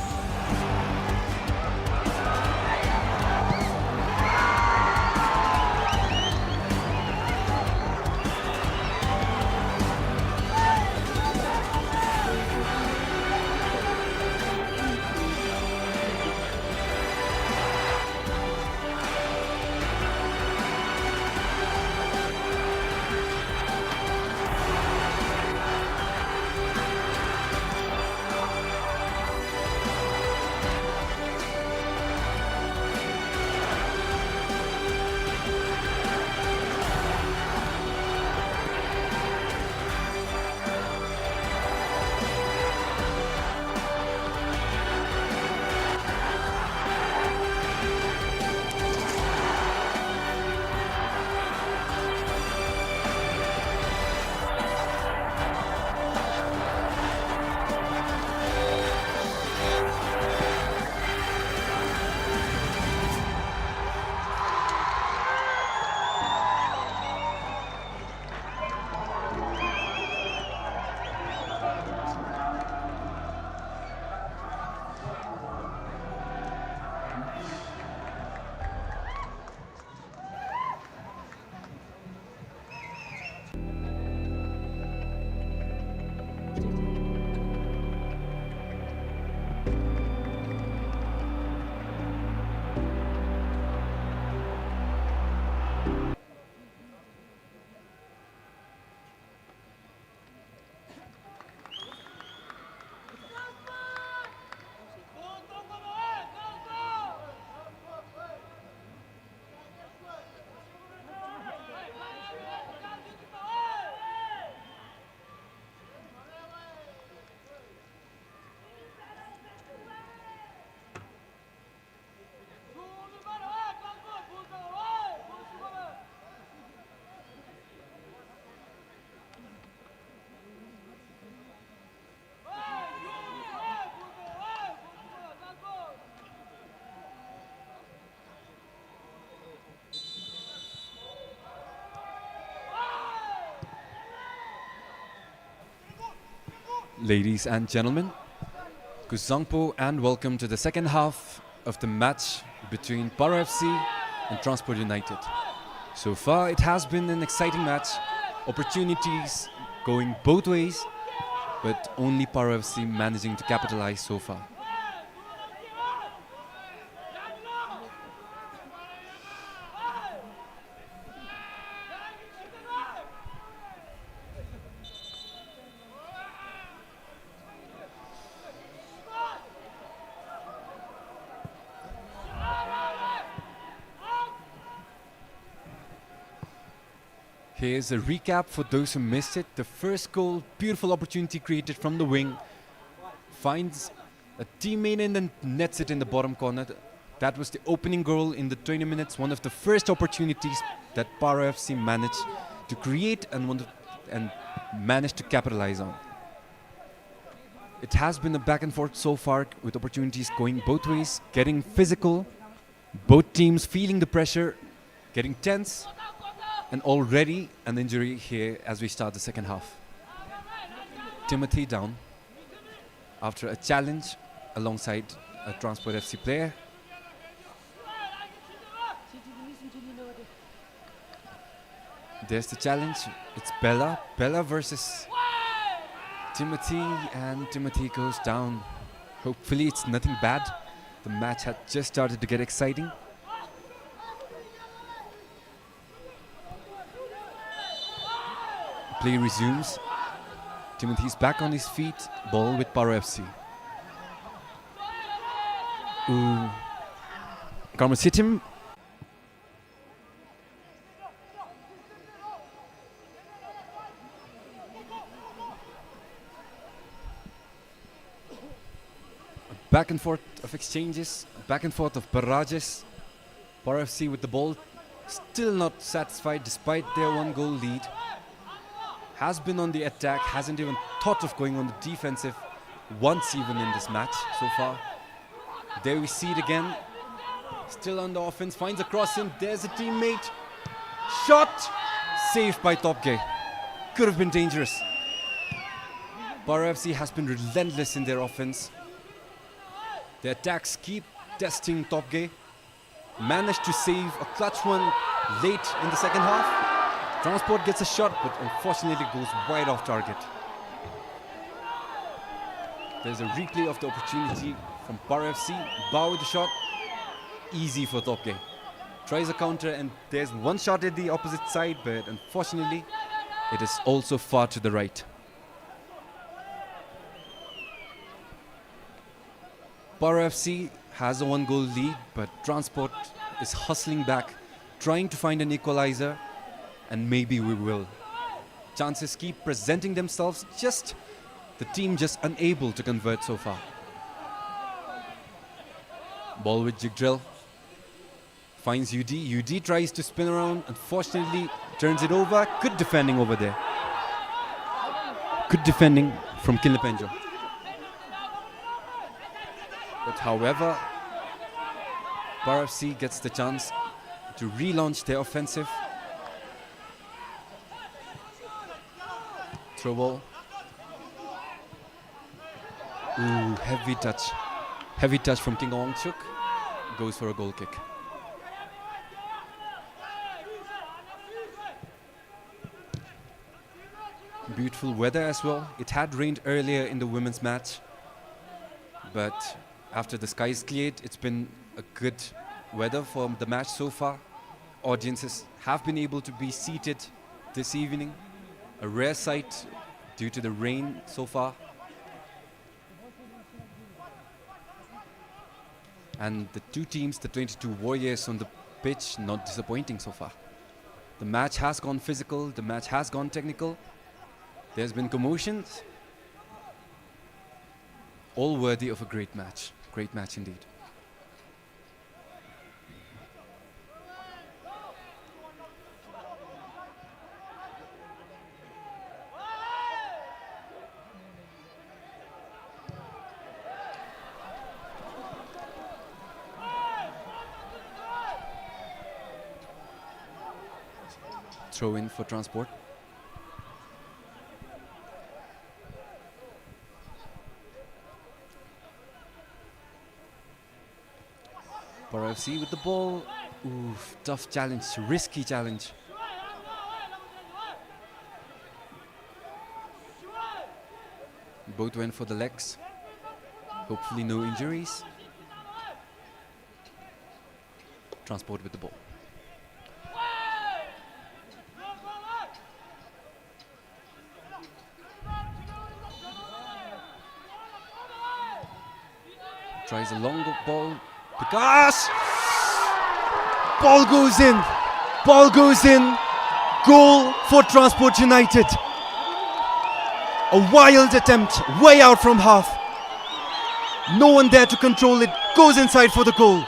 Ladies and gentlemen, Kuzangpo and welcome to the second half of the match between PARO FC and Transport United. So far it has been an exciting match, opportunities going both ways, but only PARO FC managing to capitalize so far. Here's a recap for those who missed it. The first goal, beautiful opportunity created from the wing. Finds a teammate and then nets it in the bottom corner. That was the opening goal in the 20 minutes. One of the first opportunities that PARO FC managed to create and managed to capitalize on. It has been a back and forth so far with opportunities going both ways, getting physical. Both teams feeling the pressure, getting tense. And already an injury here as we start the second half. Timothy down after a challenge alongside a Transport FC player. There's the challenge. It's Bella. Bella versus Timothy, and Timothy goes down. Hopefully it's nothing bad. The match had just started to get exciting. Play resumes. Timothy's back on his feet. Ball with PARO FC. Ooh. Karmas hit him. A back and forth of exchanges. Back and forth of barrages. PARO FC with the ball. Still not satisfied despite their 1-goal lead. Has been on the attack, hasn't even thought of going on the defensive once even in this match so far. There we see it again. Still on the offense, finds a crossing. There's a teammate. Shot! Saved by Topge. Could have been dangerous. PARO FC has been relentless in their offense. Their attacks keep testing Topge. Managed to save a clutch one late in the second half. Transport gets a shot, but unfortunately goes wide off target. There's a replay of the opportunity from PARO FC. Bao with the shot. Easy for Topge. Tries a counter and there's one shot at the opposite side, but unfortunately it is also far to the right. PARO FC has a 1-goal lead, but Transport is hustling back, trying to find an equalizer. And maybe we will. Chances keep presenting themselves, just the team just unable to convert so far. Ball with Jigdrill. Finds UD. UD tries to spin around. Unfortunately, turns it over. Good defending over there. Good defending from Kinlepenjo. But however, PARO FC gets the chance to relaunch their offensive. Throw ball. Ooh, heavy touch. Heavy touch from King Ongchuk. Goes for a goal kick. Beautiful weather as well. It had rained earlier in the women's match, but after the skies cleared, it's been a good weather for the match so far. Audiences have been able to be seated this evening. A rare sight due to the rain so far. And the two teams, the 22 Warriors on the pitch, not disappointing so far. The match has gone physical, the match has gone technical. There's been commotions. All worthy of a great match. Great match indeed. Throw in for Transport. FC with the ball. Oof, tough challenge, risky challenge. Both went for the legs. Hopefully no injuries. Transport with the ball. Tries a long ball. Because ball goes in. Ball goes in. Goal for Transport United. A wild attempt, way out from half. No one there to control it. Goes inside for the goal.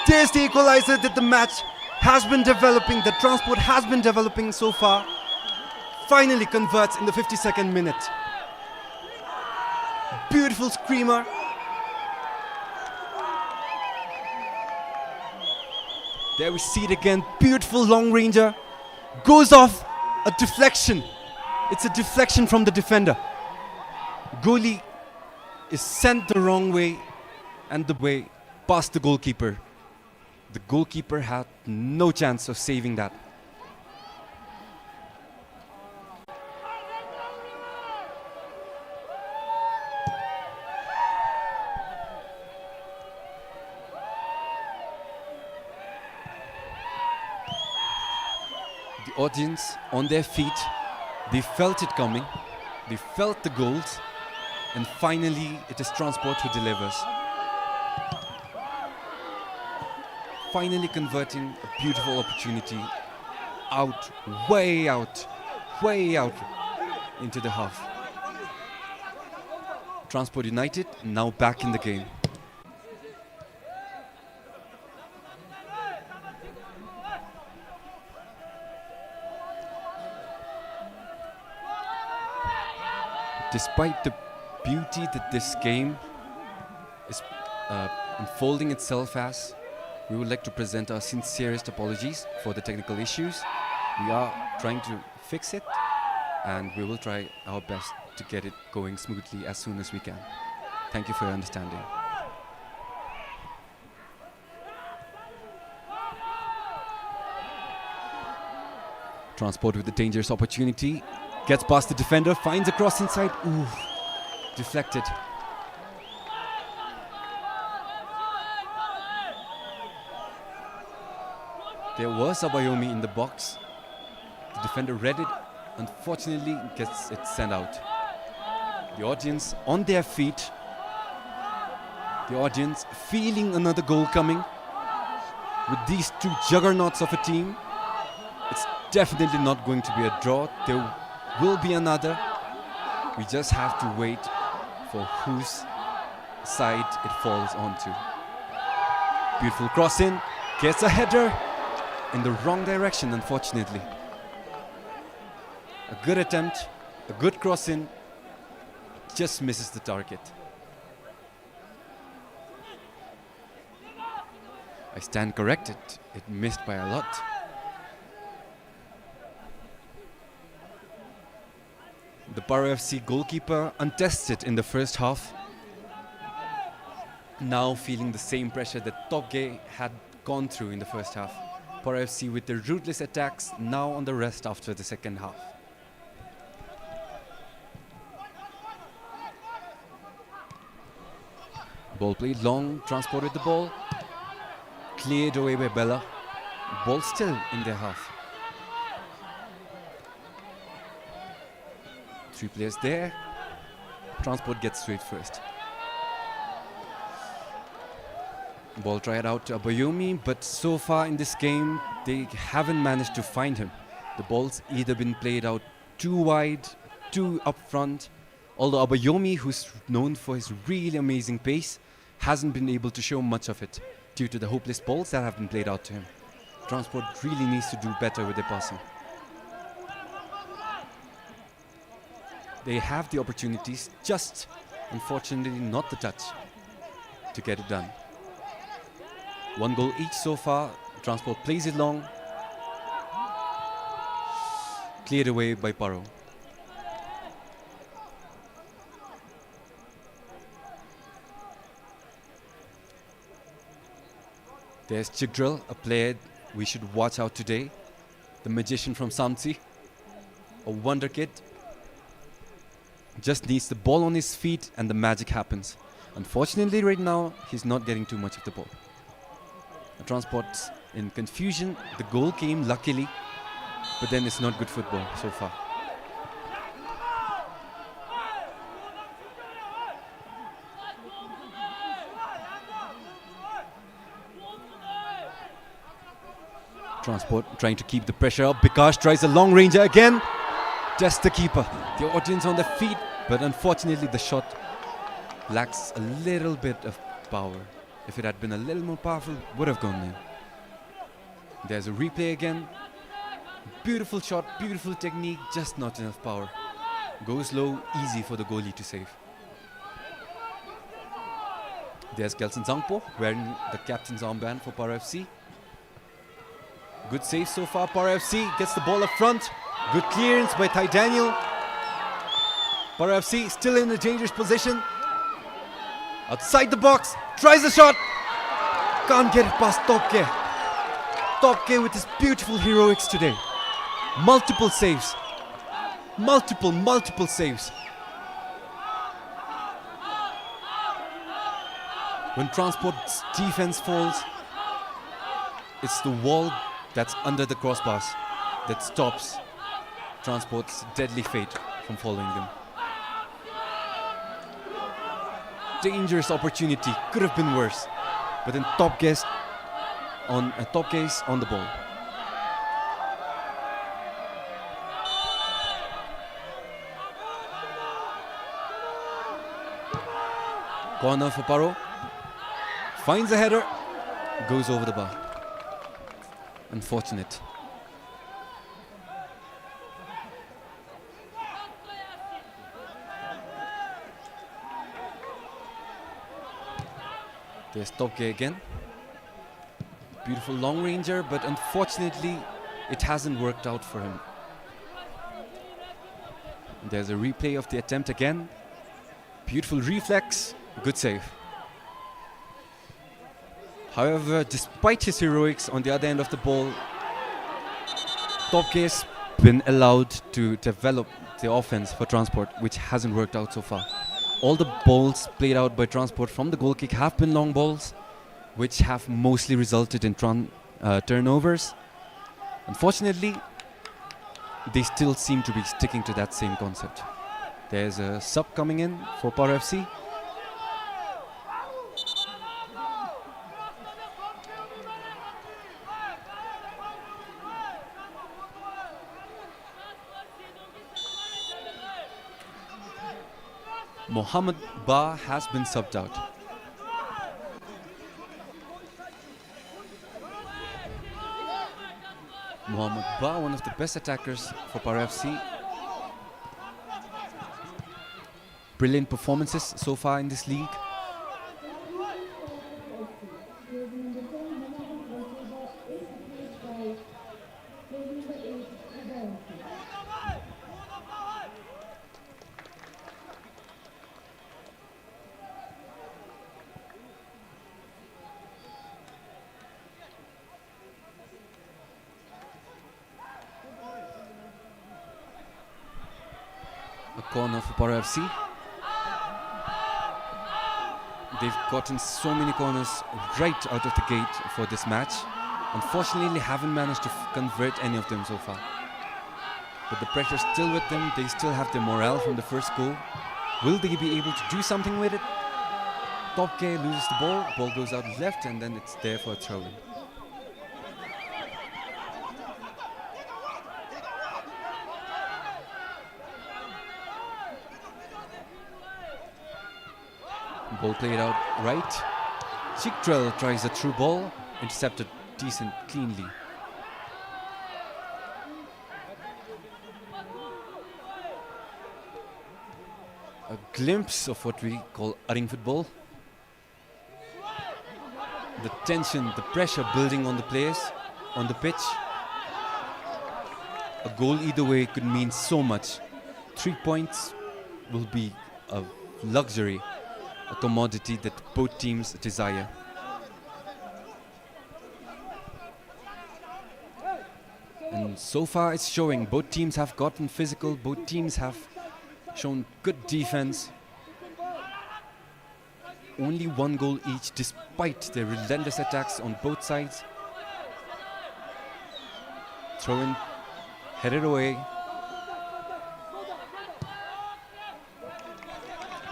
There's the equalizer that the match has been developing, the Transport has been developing so far. Finally converts in the 52nd minute. Beautiful screamer. There we see it again. Beautiful long ranger. Goes off a deflection. It's a deflection from the defender. Goalie is sent the wrong way and the way past the goalkeeper. The goalkeeper had no chance of saving that. The audience on their feet, they felt it coming, they felt the goals, and finally it is Transport who delivers. Finally converting a beautiful opportunity out, way out into the half. Transport United now back in the game. Despite the beauty that this game is unfolding itself as, we would like to present our sincerest apologies for the technical issues. We are trying to fix it, and we will try our best to get it going smoothly as soon as we can. Thank you for your understanding. Transport with the dangerous opportunity. Gets past the defender, finds a cross inside. Ooh, deflected. There was a Bayomi in the box. The defender read it, unfortunately gets it sent out. The audience on their feet. The audience feeling another goal coming. With these two juggernauts of a team, it's definitely not going to be a draw. There will be another. We just have to wait for whose side it falls onto. Beautiful cross in, gets a header in the wrong direction, unfortunately. A good attempt, a good cross in, just misses the target. I stand corrected, it missed by a lot. The PARO FC goalkeeper untested in the first half. Now feeling the same pressure that Tokge had gone through in the first half. PARO FC with their ruthless attacks now on the rest after the second half. Ball played long, transported the ball. Cleared away by Bella. Ball still in their half. 3 players there. Transport gets to it first. Ball tried out to Abayomi, but so far in this game, they haven't managed to find him. The ball's either been played out too wide, too up front, although Abayomi, who's known for his really amazing pace, hasn't been able to show much of it due to the hopeless balls that have been played out to him. Transport really needs to do better with their passing. They have the opportunities, just unfortunately not the touch to get it done. 1 goal each so far. Transport plays it long. Cleared away by PARO. There's Chigdrill, a player we should watch out today. The magician from Samtsi, a wonder kid. Just needs the ball on his feet and the magic happens. Unfortunately, right now, he's not getting too much of the ball. The Transport's in confusion. The goal came luckily, but then it's not good football so far. Transport trying to keep the pressure up. Bikash tries a long ranger again. Just the keeper. The audience on their feet, but unfortunately the shot lacks a little bit of power. If it had been a little more powerful, would have gone in. There's a replay again. Beautiful shot, beautiful technique, just not enough power. Goes low, easy for the goalie to save. There's Gelson Zangpo wearing the captain's armband for PARO FC. Good save so far. PARO FC gets the ball up front. Good clearance by Thai Daniel. PARO FC still in a dangerous position. Outside the box, tries a shot. Can't get it past Topke. Topke with his beautiful heroics today. Multiple saves. Multiple saves. When Transport's defense falls, it's the wall that's under the crossbars that stops Transport's deadly fate from following them. Dangerous opportunity, could have been worse, but then top case on the ball. Corner for PARO. Finds a header, goes over the bar. Unfortunate. There's Topke again. Beautiful long ranger, but unfortunately it hasn't worked out for him. There's a replay of the attempt again. Beautiful reflex, good save. However, despite his heroics on the other end of the ball, Topke has been allowed to develop the offense for Transport, which hasn't worked out so far. All the balls played out by Transport from the goal kick have been long balls, which have mostly resulted in turnovers. Unfortunately, they still seem to be sticking to that same concept. There's a sub coming in for PARO FC. Mohammed Ba has been subbed out. Mohammed Ba, one of the best attackers for PARO FC. Brilliant performances so far in this league. A corner for PARO FC. They've gotten so many corners right out of the gate for this match. Unfortunately, haven't managed to convert any of them so far. But the pressure's still with them. They still have their morale from the first goal. Will they be able to do something with it? Topke loses the ball. Ball goes out left, and then it's there for a throw-in. Ball played out right. Chiktrell tries a through ball, intercepted decent, cleanly. A glimpse of what we call Aring football. The tension, the pressure building on the players, on the pitch. A goal either way could mean so much. 3 points will be a luxury, a commodity that both teams desire. And so far it's showing. Both teams have gotten physical. Both teams have shown good defense. Only one goal each despite their relentless attacks on both sides. Throw in, headed away.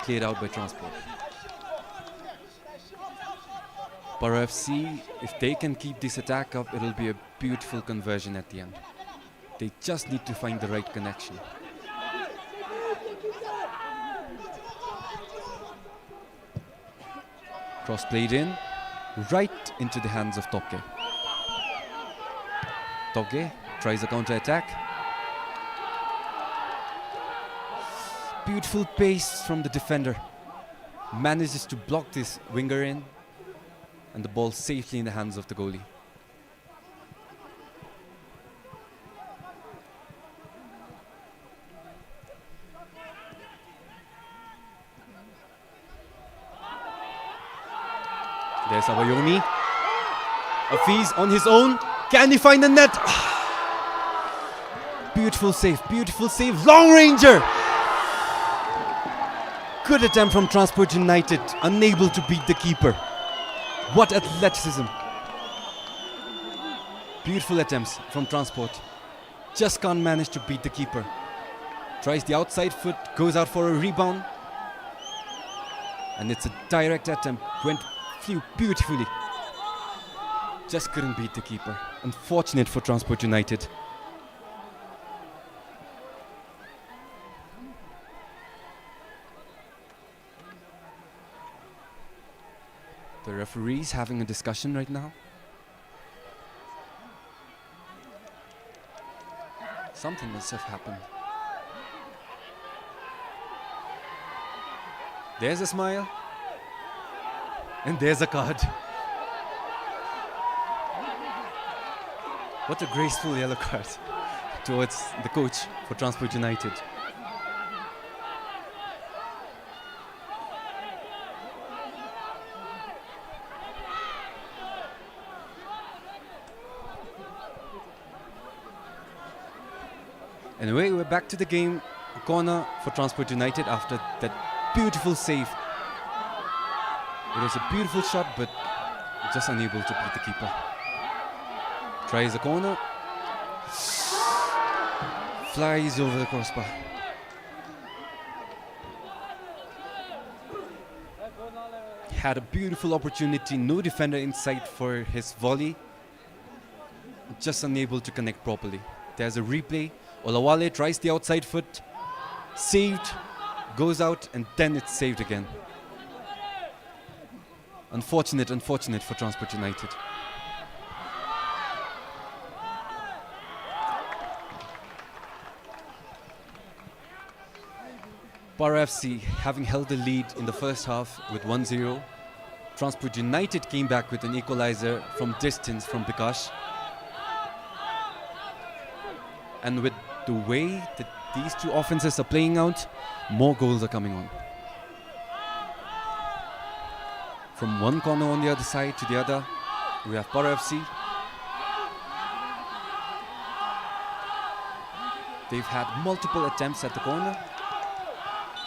Cleared out by Transport. PARO FC, if they can keep this attack up, it'll be a beautiful conversion at the end. They just need to find the right connection. Cross played in, right into the hands of Tokke. Tokke tries a counter-attack. Beautiful pace from the defender. Manages to block this winger in, and the ball safely in the hands of the goalie. There's Abayomi. Afiz on his own. Can he find the net? Beautiful save, beautiful save. Long ranger. Good attempt from Transport United. Unable to beat the keeper. What athleticism. Beautiful attempts from Transport. Just can't manage to beat the keeper. Tries the outside foot, goes out for a rebound. And it's a direct attempt. Flew beautifully. Just couldn't beat the keeper. Unfortunate for Transport United. The referee's having a discussion right now. Something must have happened. There's a smile. And there's a card. What a graceful yellow card towards the coach for Transport United. Anyway, we're back to the game. A corner for Transport United after that beautiful save. It was a beautiful shot, but just unable to beat the keeper. Tries a corner. Flies over the crossbar. Had a beautiful opportunity, no defender in sight for his volley. Just unable to connect properly. There's a replay. Olawale tries the outside foot. Saved. Goes out, and then it's saved again. Unfortunate for Transport United. PARO FC having held the lead in the first half with 1-0. Transport United came back with an equalizer from distance from Bikash. And with the way that these two offenses are playing out, more goals are coming on. From one corner on the other side to the other, we have PARO FC. They've had multiple attempts at the corner,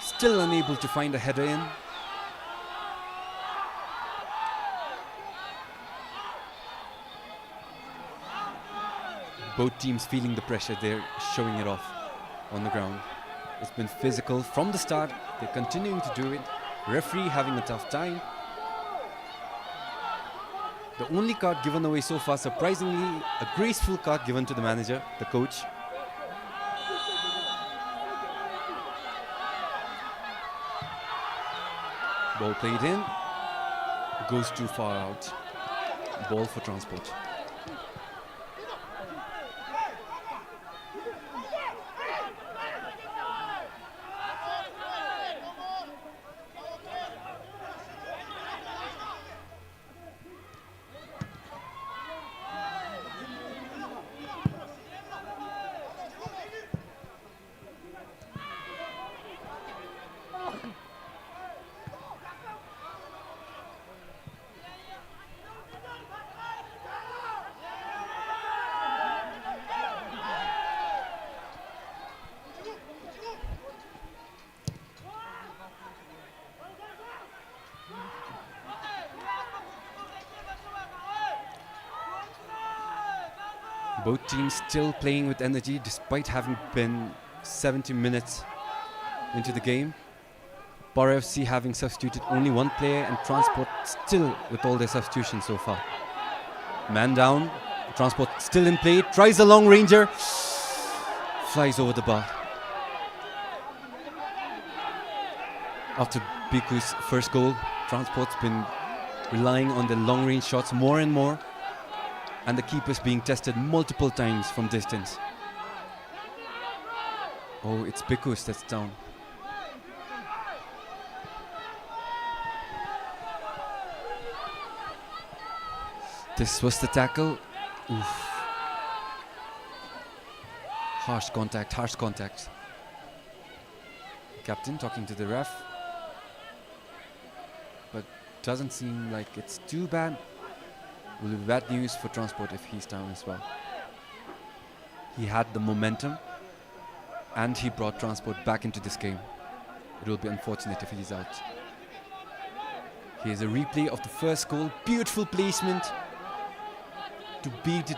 still unable to find a header in. Both teams feeling the pressure, they're showing it off on the ground. It's been physical from the start, they're continuing to do it. Referee having a tough time. The only card given away so far, surprisingly, a graceful card given to the manager, the coach. Ball played in, goes too far out. Ball for Transport. Both teams still playing with energy despite having been 70 minutes into the game. PARO FC having substituted only one player and Transport still with all their substitutions so far. Man down, Transport still in play, tries a long ranger, flies over the bar. After Biku's first goal, Transport's been relying on the long range shots more and more, and the keeper's being tested multiple times from distance. Oh, it's Bikus that's down. This was the tackle. Oof. Harsh contact, harsh contact. Captain talking to the ref. But doesn't seem like it's too bad. Will be bad news for Transport if he's down as well. He had the momentum and he brought Transport back into this game. It will be unfortunate if he's out. Here's a replay of the first goal. Beautiful placement to beat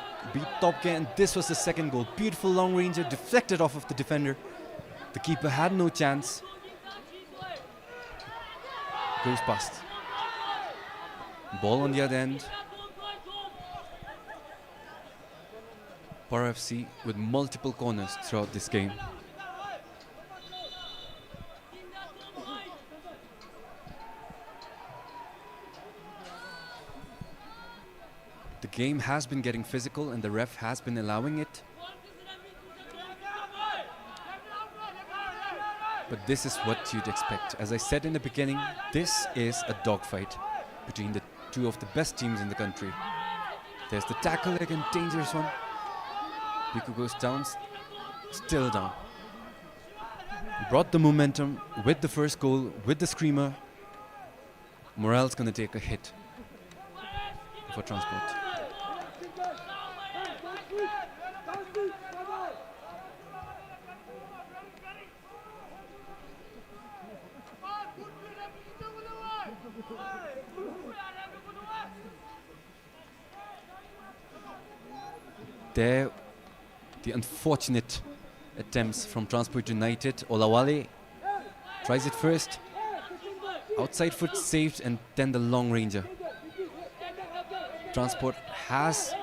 Top Gear, and this was the second goal. Beautiful long ranger, deflected off of the defender. The keeper had no chance. Goes past. Ball on the other end. PARO FC with multiple corners throughout this game. The game has been getting physical and the ref has been allowing it. But this is what you'd expect. As I said in the beginning, this is a dogfight between the two of the best teams in the country. There's the tackle again, dangerous one. Biku goes down, still down. Brought the momentum with the first goal, with the screamer. Morale's gonna take a hit for Transport. There, the unfortunate attempts from Transport United. Olawale tries it first. Outside foot saved, and then the long ranger. Transport has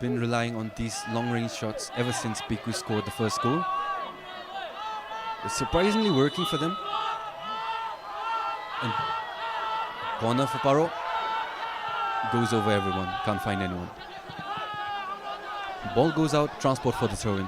been relying on these long range shots ever since Biku scored the first goal. It's surprisingly working for them. And corner for PARO. Goes over everyone, can't find anyone. Ball goes out, Transport for the throw-in.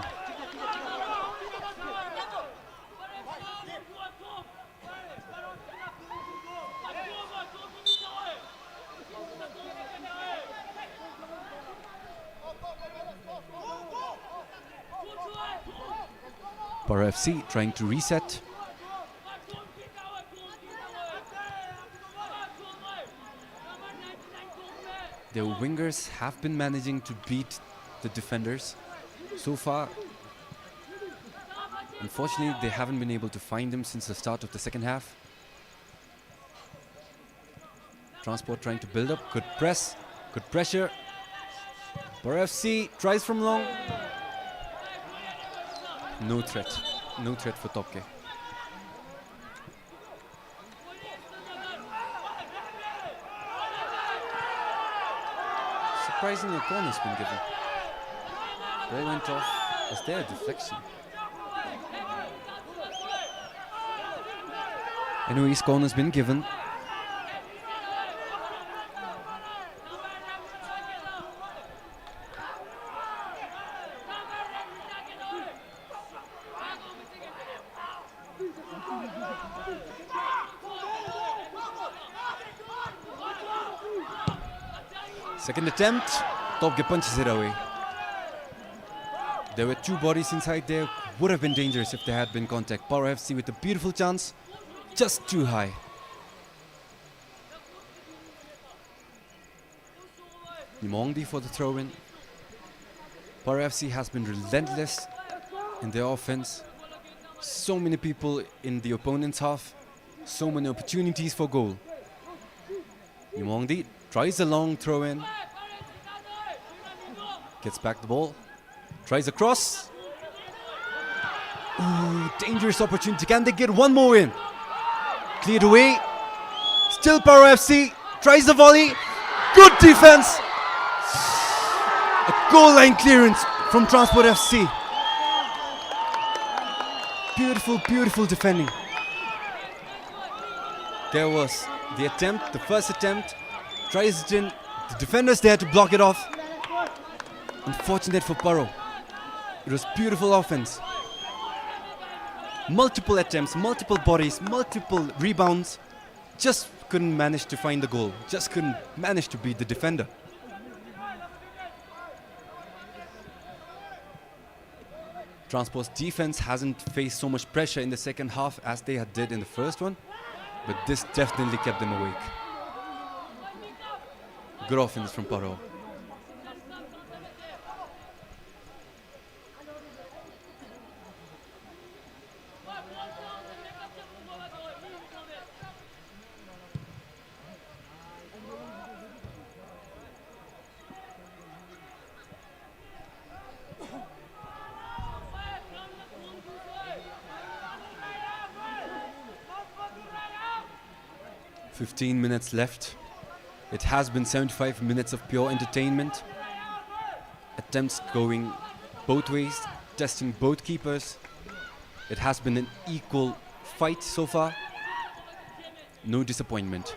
PARO FC trying to reset. Their wingers have been managing to beat the defenders so far. Unfortunately, they haven't been able to find them since the start of the second half. Transport trying to build up, good press, good pressure. PARO FC tries from long. No threat for Top Gear. Surprisingly, a corner's been given. They went off. Was there a deflection? Anyways, corner's been given. Second attempt, Top Gear punches it away. There were two bodies inside there. Would have been dangerous if there had been contact. PARO FC with a beautiful chance, just too high. Nimongdi for the throw-in. PARO FC has been relentless in their offense. So many people in the opponent's half. So many opportunities for goal. Nimongdi tries a long throw-in. Gets back the ball. Tries a cross. Ooh, dangerous opportunity. Can they get one more in? Cleared away. Still PARO FC. Tries the volley. Good defense. A goal line clearance from Transport FC. Beautiful, beautiful defending. There was the attempt, the first attempt. Tries it in. The defender's there to block it off. Unfortunate for PARO. It was beautiful offense. Multiple attempts, multiple bodies, multiple rebounds. Just couldn't manage to find the goal. Just couldn't manage to beat the defender. Transport's defense hasn't faced so much pressure in the second half as they did in the first one, but this definitely kept them awake. Good offense from PARO. "15 minutes left. It has been 75 minutes of pure entertainment. Attempts going both ways, testing both keepers. It has been an equal fight so far. No disappointment."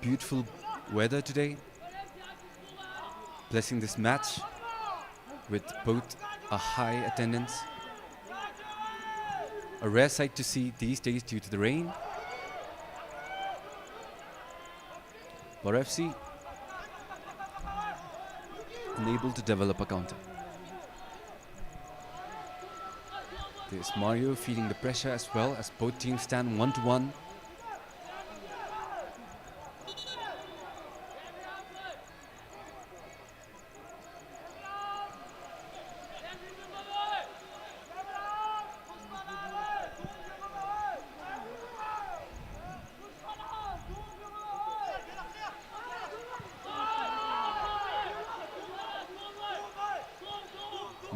Beautiful weather today, blessing this match with both a high attendance. A rare sight to see these days due to the rain. PARO FC unable to develop a counter. There's Mario feeling the pressure as well as both teams stand 1-1.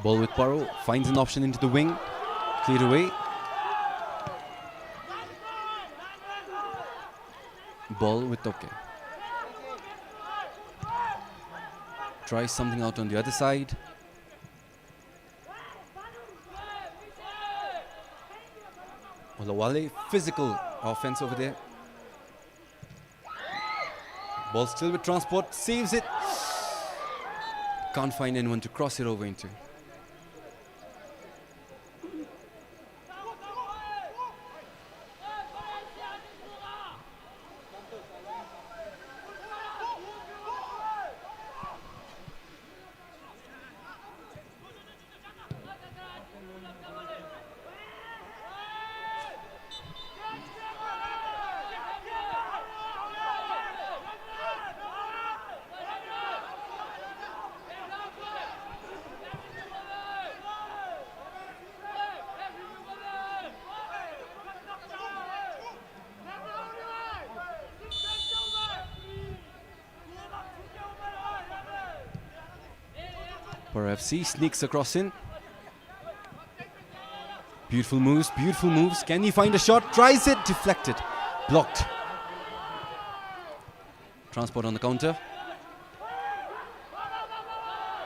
Ball with PARO, finds an option into the wing, cleared away. Ball with Toke. Tries something out on the other side. Olawale, physical offense over there. Ball still with Transport, saves it. Can't find anyone to cross it over into. PARO FC sneaks across in. Beautiful moves, beautiful moves. Can he find a shot? Tries it, deflected, blocked. Transport on the counter.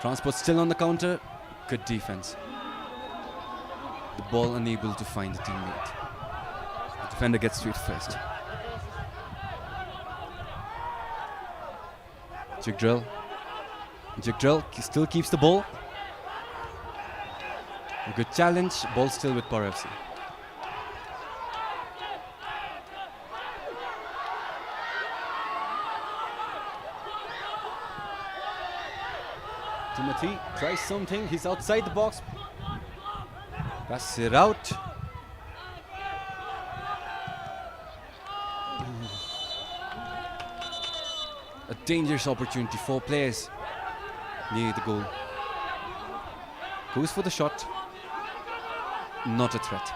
Transport still on the counter. Good defense. The ball unable to find the teammate. The defender gets to it first. Jigdrill still keeps the ball. A good challenge. Ball still with PARO FC. Timothy tries something. He's outside the box. Pass it out. A dangerous opportunity. 4 players near the goal. Goes for the shot. Not a threat.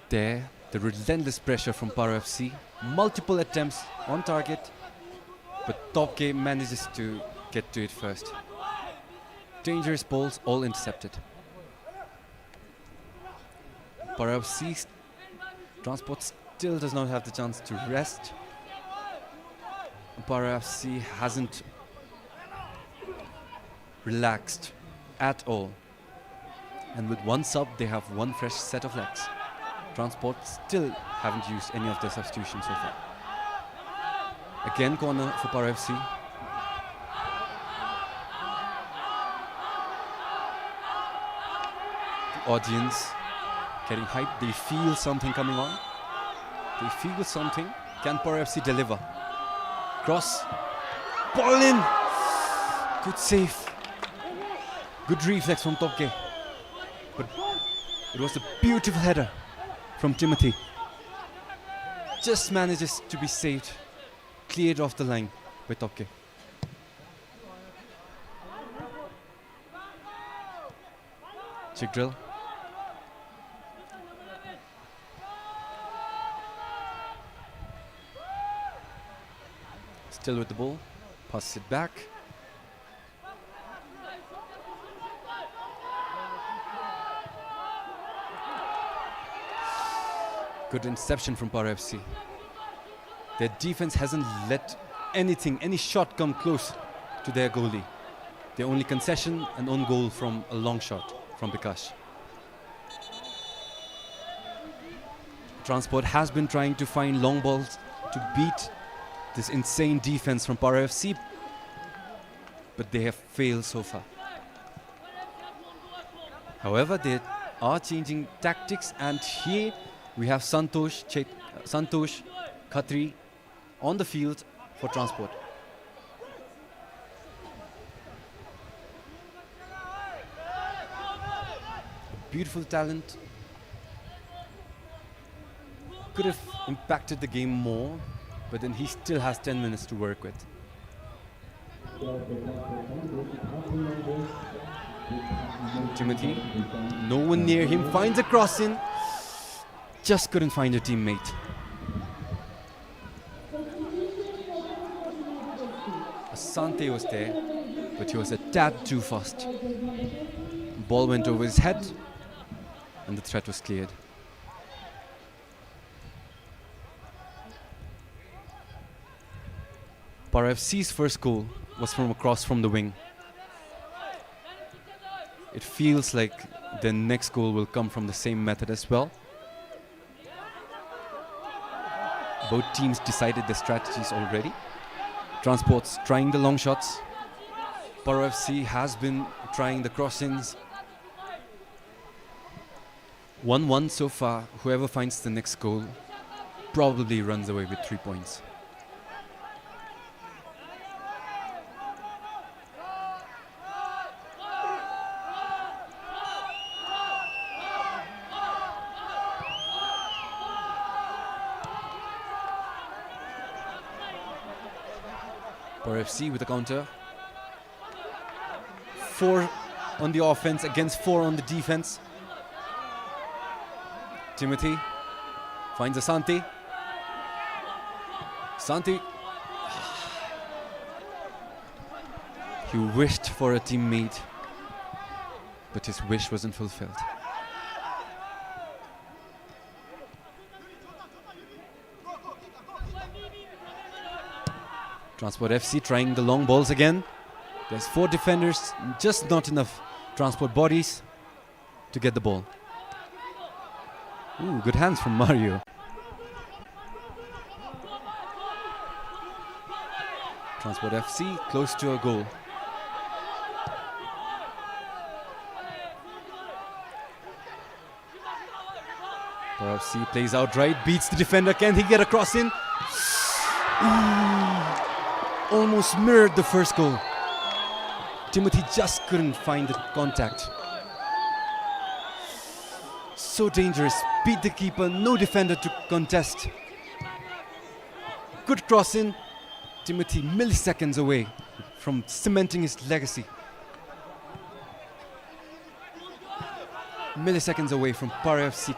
There, the relentless pressure from PARO FC. Multiple attempts on target, but Topke manages to get to it first. Dangerous balls, all intercepted. PARO FC Transport still does not have the chance to rest. PARO FC hasn't relaxed at all. And with 1 sub, they have 1 fresh set of legs. Transport still haven't used any of their substitutions so far. Again, corner for PARO FC. The audience getting hyped. They feel something coming on. They feel something. Can PARO FC deliver? Cross. Ball in. Good save. Good reflex from Topke. But it was a beautiful header from Timothy. Just manages to be saved. Cleared off the line by Topke. Check drill. Still with the ball. Passes it back. Good interception from PARO FC. Their defense hasn't let anything, any shot come close to their goalie. Their only concession, an own goal from a long shot from Bikash. Transport has been trying to find long balls to beat this insane defense from PARO FC, but they have failed so far. However, they are changing tactics, and here we have Santosh Khatri on the field for Transport. Beautiful talent. Could have impacted the game more, but then he still has 10 minutes to work with. Timothy, no one near him, finds a cross in. Just couldn't find a teammate. Asante was there, but he was a tad too fast. Ball went over his head, and the threat was cleared. PARO FC's first goal was from across from the wing. It feels like the next goal will come from the same method as well. Both teams decided their strategies already. Transport's trying the long shots. PARO FC has been trying the cross-ins. 1-1 so far. Whoever finds the next goal probably runs away with 3 points. PARO FC with a counter. 4 on the offense against 4 on the defense. Timothy finds Asante. Asante. He wished for a teammate, but his wish wasn't fulfilled. Transport FC trying the long balls again. There's 4 defenders, just not enough Transport bodies to get the ball. Ooh, good hands from Mario. Transport FC close to a goal. PARO FC plays outright, beats the defender. Can he get a cross in? Almost mirrored the first goal. Timothy just couldn't find the contact. So dangerous. Beat the keeper, no defender to contest. Good cross in. Timothy milliseconds away from cementing his legacy. Milliseconds away from PARO FC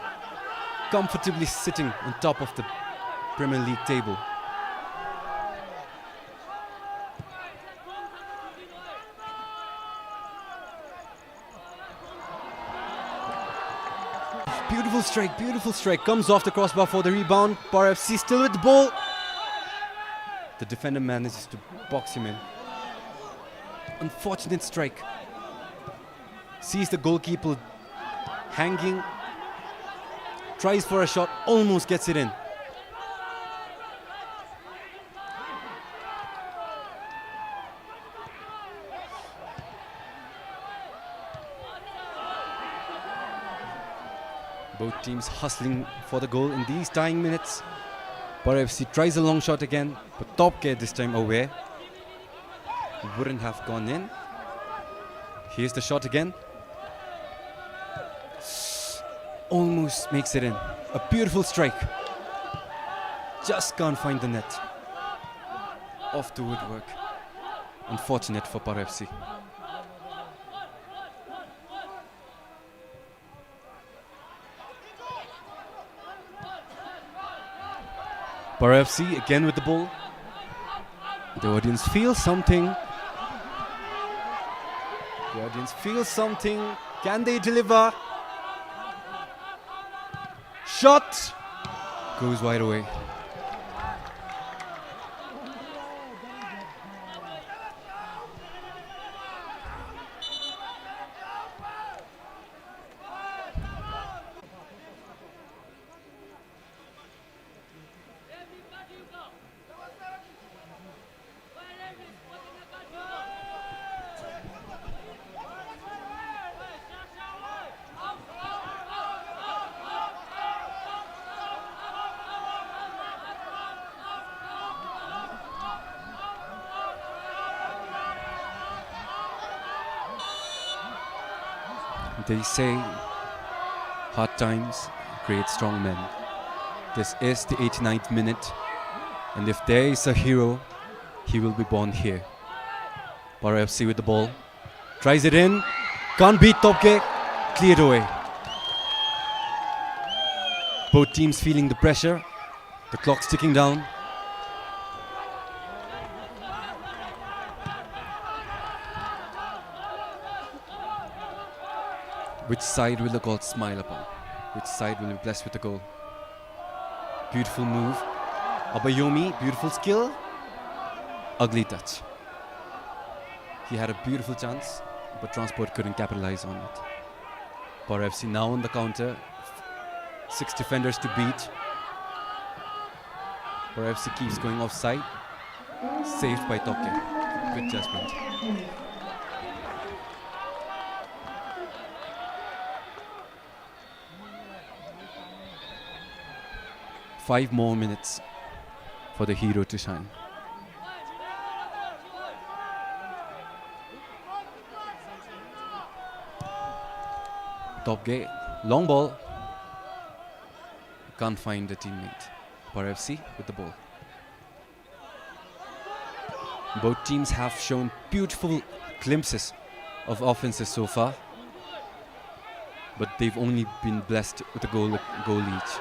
comfortably sitting on top of the Premier League table. Beautiful strike. Comes off the crossbar for the rebound. PARO FC still with the ball. The defender manages to box him in. Unfortunate strike. Sees the goalkeeper hanging. Tries for a shot, almost gets it in. Both teams hustling for the goal in these dying minutes. PARO FC tries a long shot again, but Topke this time away. Wouldn't have gone in. Here's the shot again. Almost makes it in. A beautiful strike. Just can't find the net. Off the woodwork. Unfortunate for PARO FC. PARO FC again with the ball. The audience feels something. Can they deliver? Shot! Goes wide away. They say hard times create strong men. This is the 89th minute, and if there is a hero, he will be born here. PARO FC with the ball, tries it in, can't beat Topke, cleared away. Both teams feeling the pressure, the clock's ticking down. Which side will the goal smile upon? Which side will be blessed with the goal? Beautiful move. Abayomi, beautiful skill. Ugly touch. He had a beautiful chance, but Transport couldn't capitalize on it. PARO FC now on the counter. 6 defenders to beat. PARO FC keeps going offside. Saved by Toke. Good judgment. 5 more minutes for the hero to shine. Topke, long ball. Can't find a teammate. PARO FC with the ball. Both teams have shown beautiful glimpses of offenses so far, but they've only been blessed with a goal each.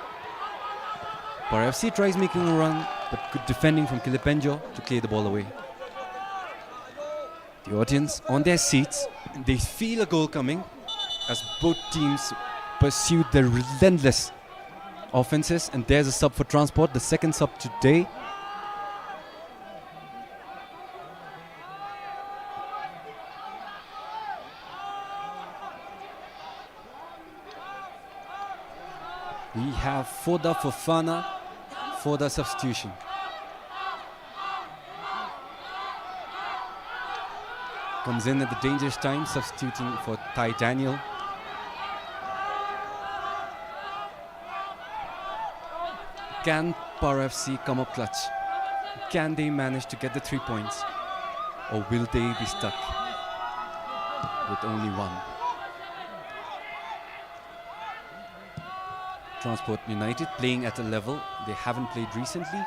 PARO FC tries making a run, but good defending from Kilipenjo to clear the ball away. The audience on their seats, they feel a goal coming as both teams pursued their relentless offenses. And there's a sub for Transport, the second sub today. We have Foda Fofana for the substitution. Comes in at the dangerous time, substituting for Ty Daniel. Can PARO FC come up clutch? Can they manage to get the 3 points? Or will they be stuck with only one? Transport United playing at a level they haven't played recently.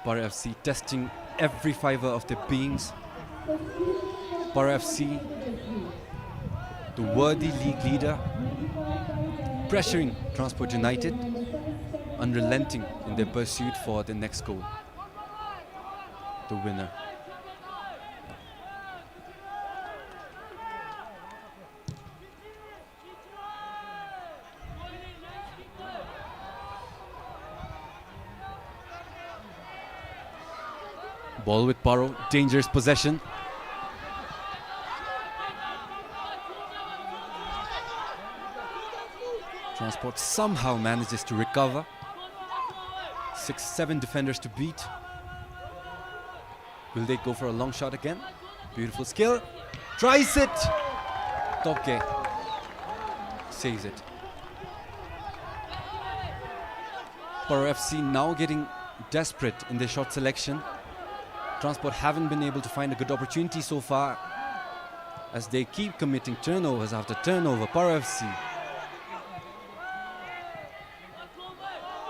PARO FC testing every fiber of their beings. PARO FC, the worthy league leader, pressuring Transport United, unrelenting in their pursuit for the next goal, the winner. Ball with PARO, dangerous possession. Transport somehow manages to recover. 6-7 defenders to beat. Will they go for a long shot again? Beautiful skill. Tries it. Topke saves it. PARO FC now getting desperate in their shot selection. Transport haven't been able to find a good opportunity so far as they keep committing turnovers after turnover. PARO FC.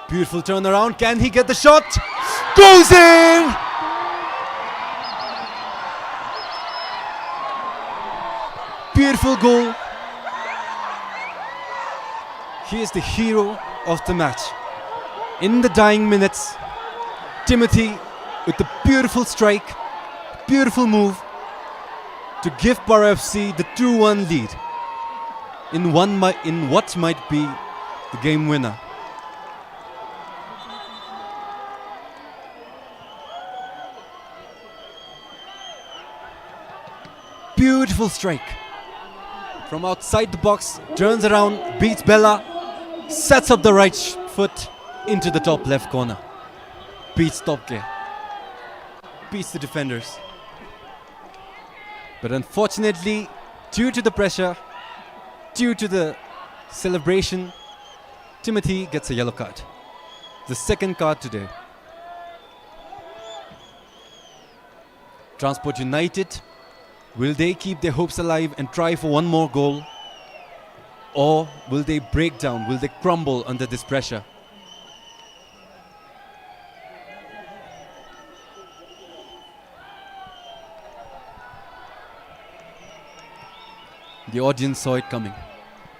Beautiful turnaround. Can he get the shot? Goes in! Beautiful goal. He is the hero of the match. In the dying minutes, Timothy with the beautiful strike, beautiful move to give PARO FC the 2-1 lead in what might be the game winner. Beautiful strike from outside the box, turns around, beats Bella, sets up the right foot into the top left corner, beats Topke, beats the defenders. But unfortunately, due to the pressure, due to the celebration, Timothy gets a yellow card. The second card today. Transport United, will they keep their hopes alive and try for one more goal? Or will they break down? Will they crumble under this pressure? The audience saw it coming.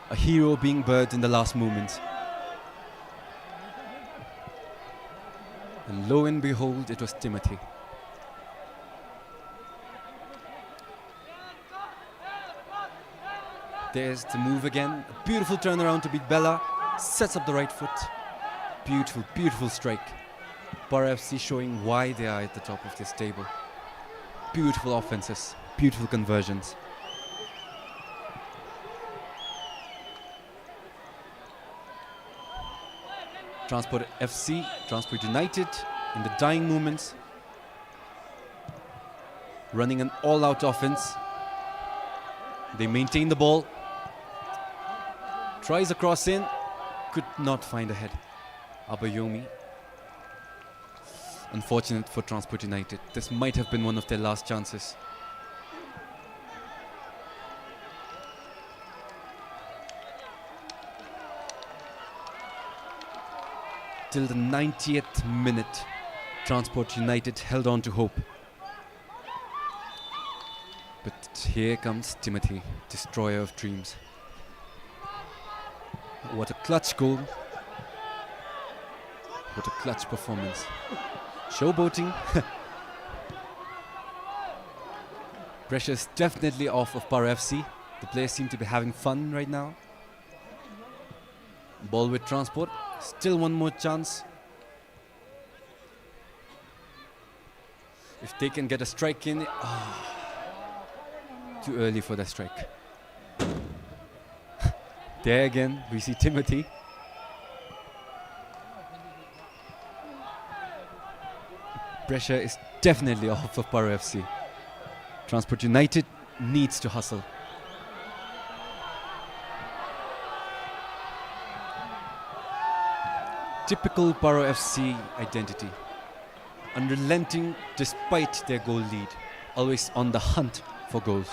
A hero being birthed in the last moments. And lo and behold, it was Timothy. There's the move again. A beautiful turnaround to beat Bella. Sets up the right foot. Beautiful, beautiful strike. PARO FC showing why they are at the top of this table. Beautiful offenses. Beautiful conversions. Transport FC, Transport United in the dying moments. Running an all-out offense. They maintain the ball. Tries a cross in. Could not find a head. Abayomi. Unfortunate for Transport United. This might have been one of their last chances. Till the 90th minute, Transport United held on to hope. But here comes Timothy, destroyer of dreams. What a clutch goal. What a clutch performance. Showboating. Pressure is definitely off of PARO FC. The players seem to be having fun right now. Ball with Transport. Still one more chance. If they can get a strike in. Too early for the strike. There again, we see Timothy. Pressure is definitely off of PARO FC. Transport United needs to hustle. typical PARO FC identity. Unrelenting despite their goal lead, always on the hunt for goals.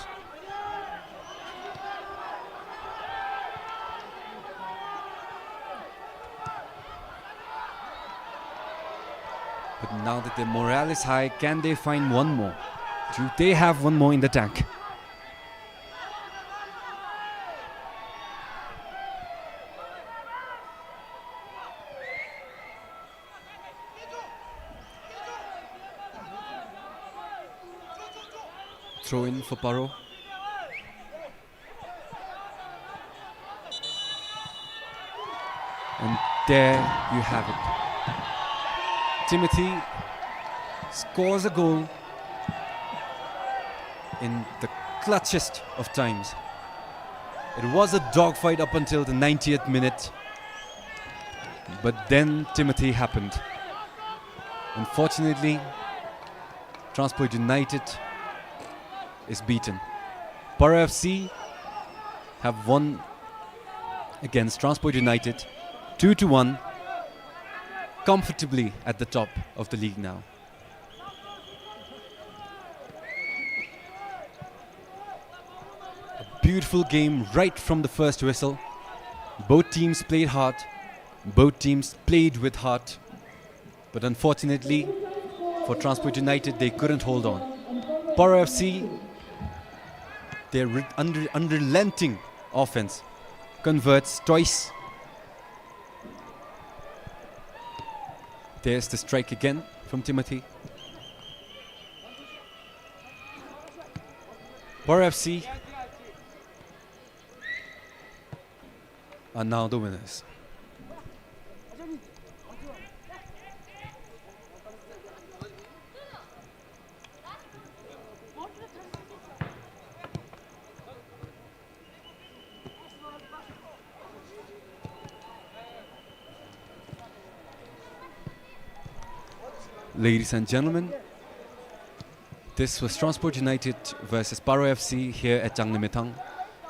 But now that their morale is high, can they find one more? Do they have one more in the tank? Throw in for PARO. And there you have it. Timothy scores a goal in the clutchest of times. It was a dogfight up until the 90th minute, but then Timothy happened. Unfortunately, Transport United is beaten. PARO FC have won against Transport United 2-1, comfortably at the top of the league now. A beautiful game right from the first whistle. Both teams played hard, both teams played with heart, but unfortunately for Transport United they couldn't hold on. PARO FC, their unrelenting offense converts twice. There's the strike again from Timothy. PARO FC are now the winners. Ladies and gentlemen, this was Transport United versus PARO FC here at Jangnemetang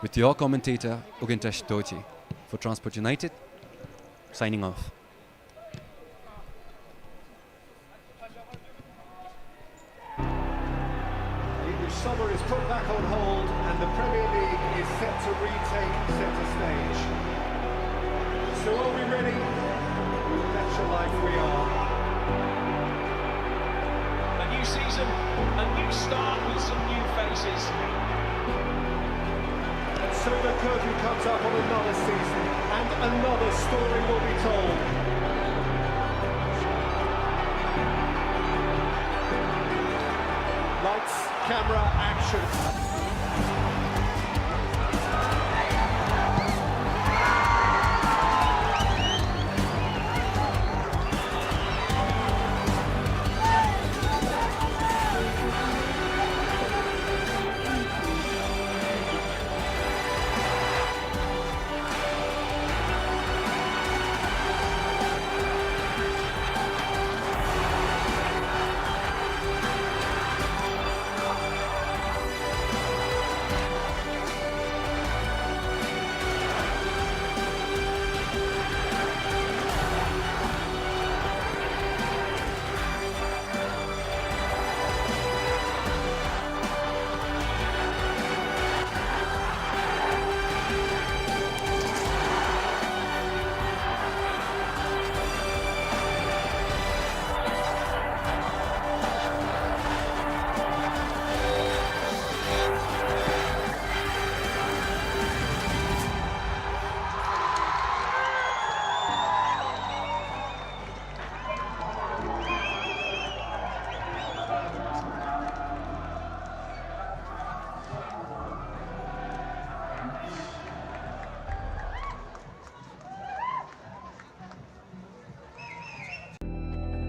with your commentator Ugintesh Doji for Transport United, signing off. English summer is put back on hold and the Premier League is set to retake centre stage. So are we ready? Bet your life we are. A new season, a new start with some new faces. And so the curtain comes up on another season and another story will be told. Lights, camera, action.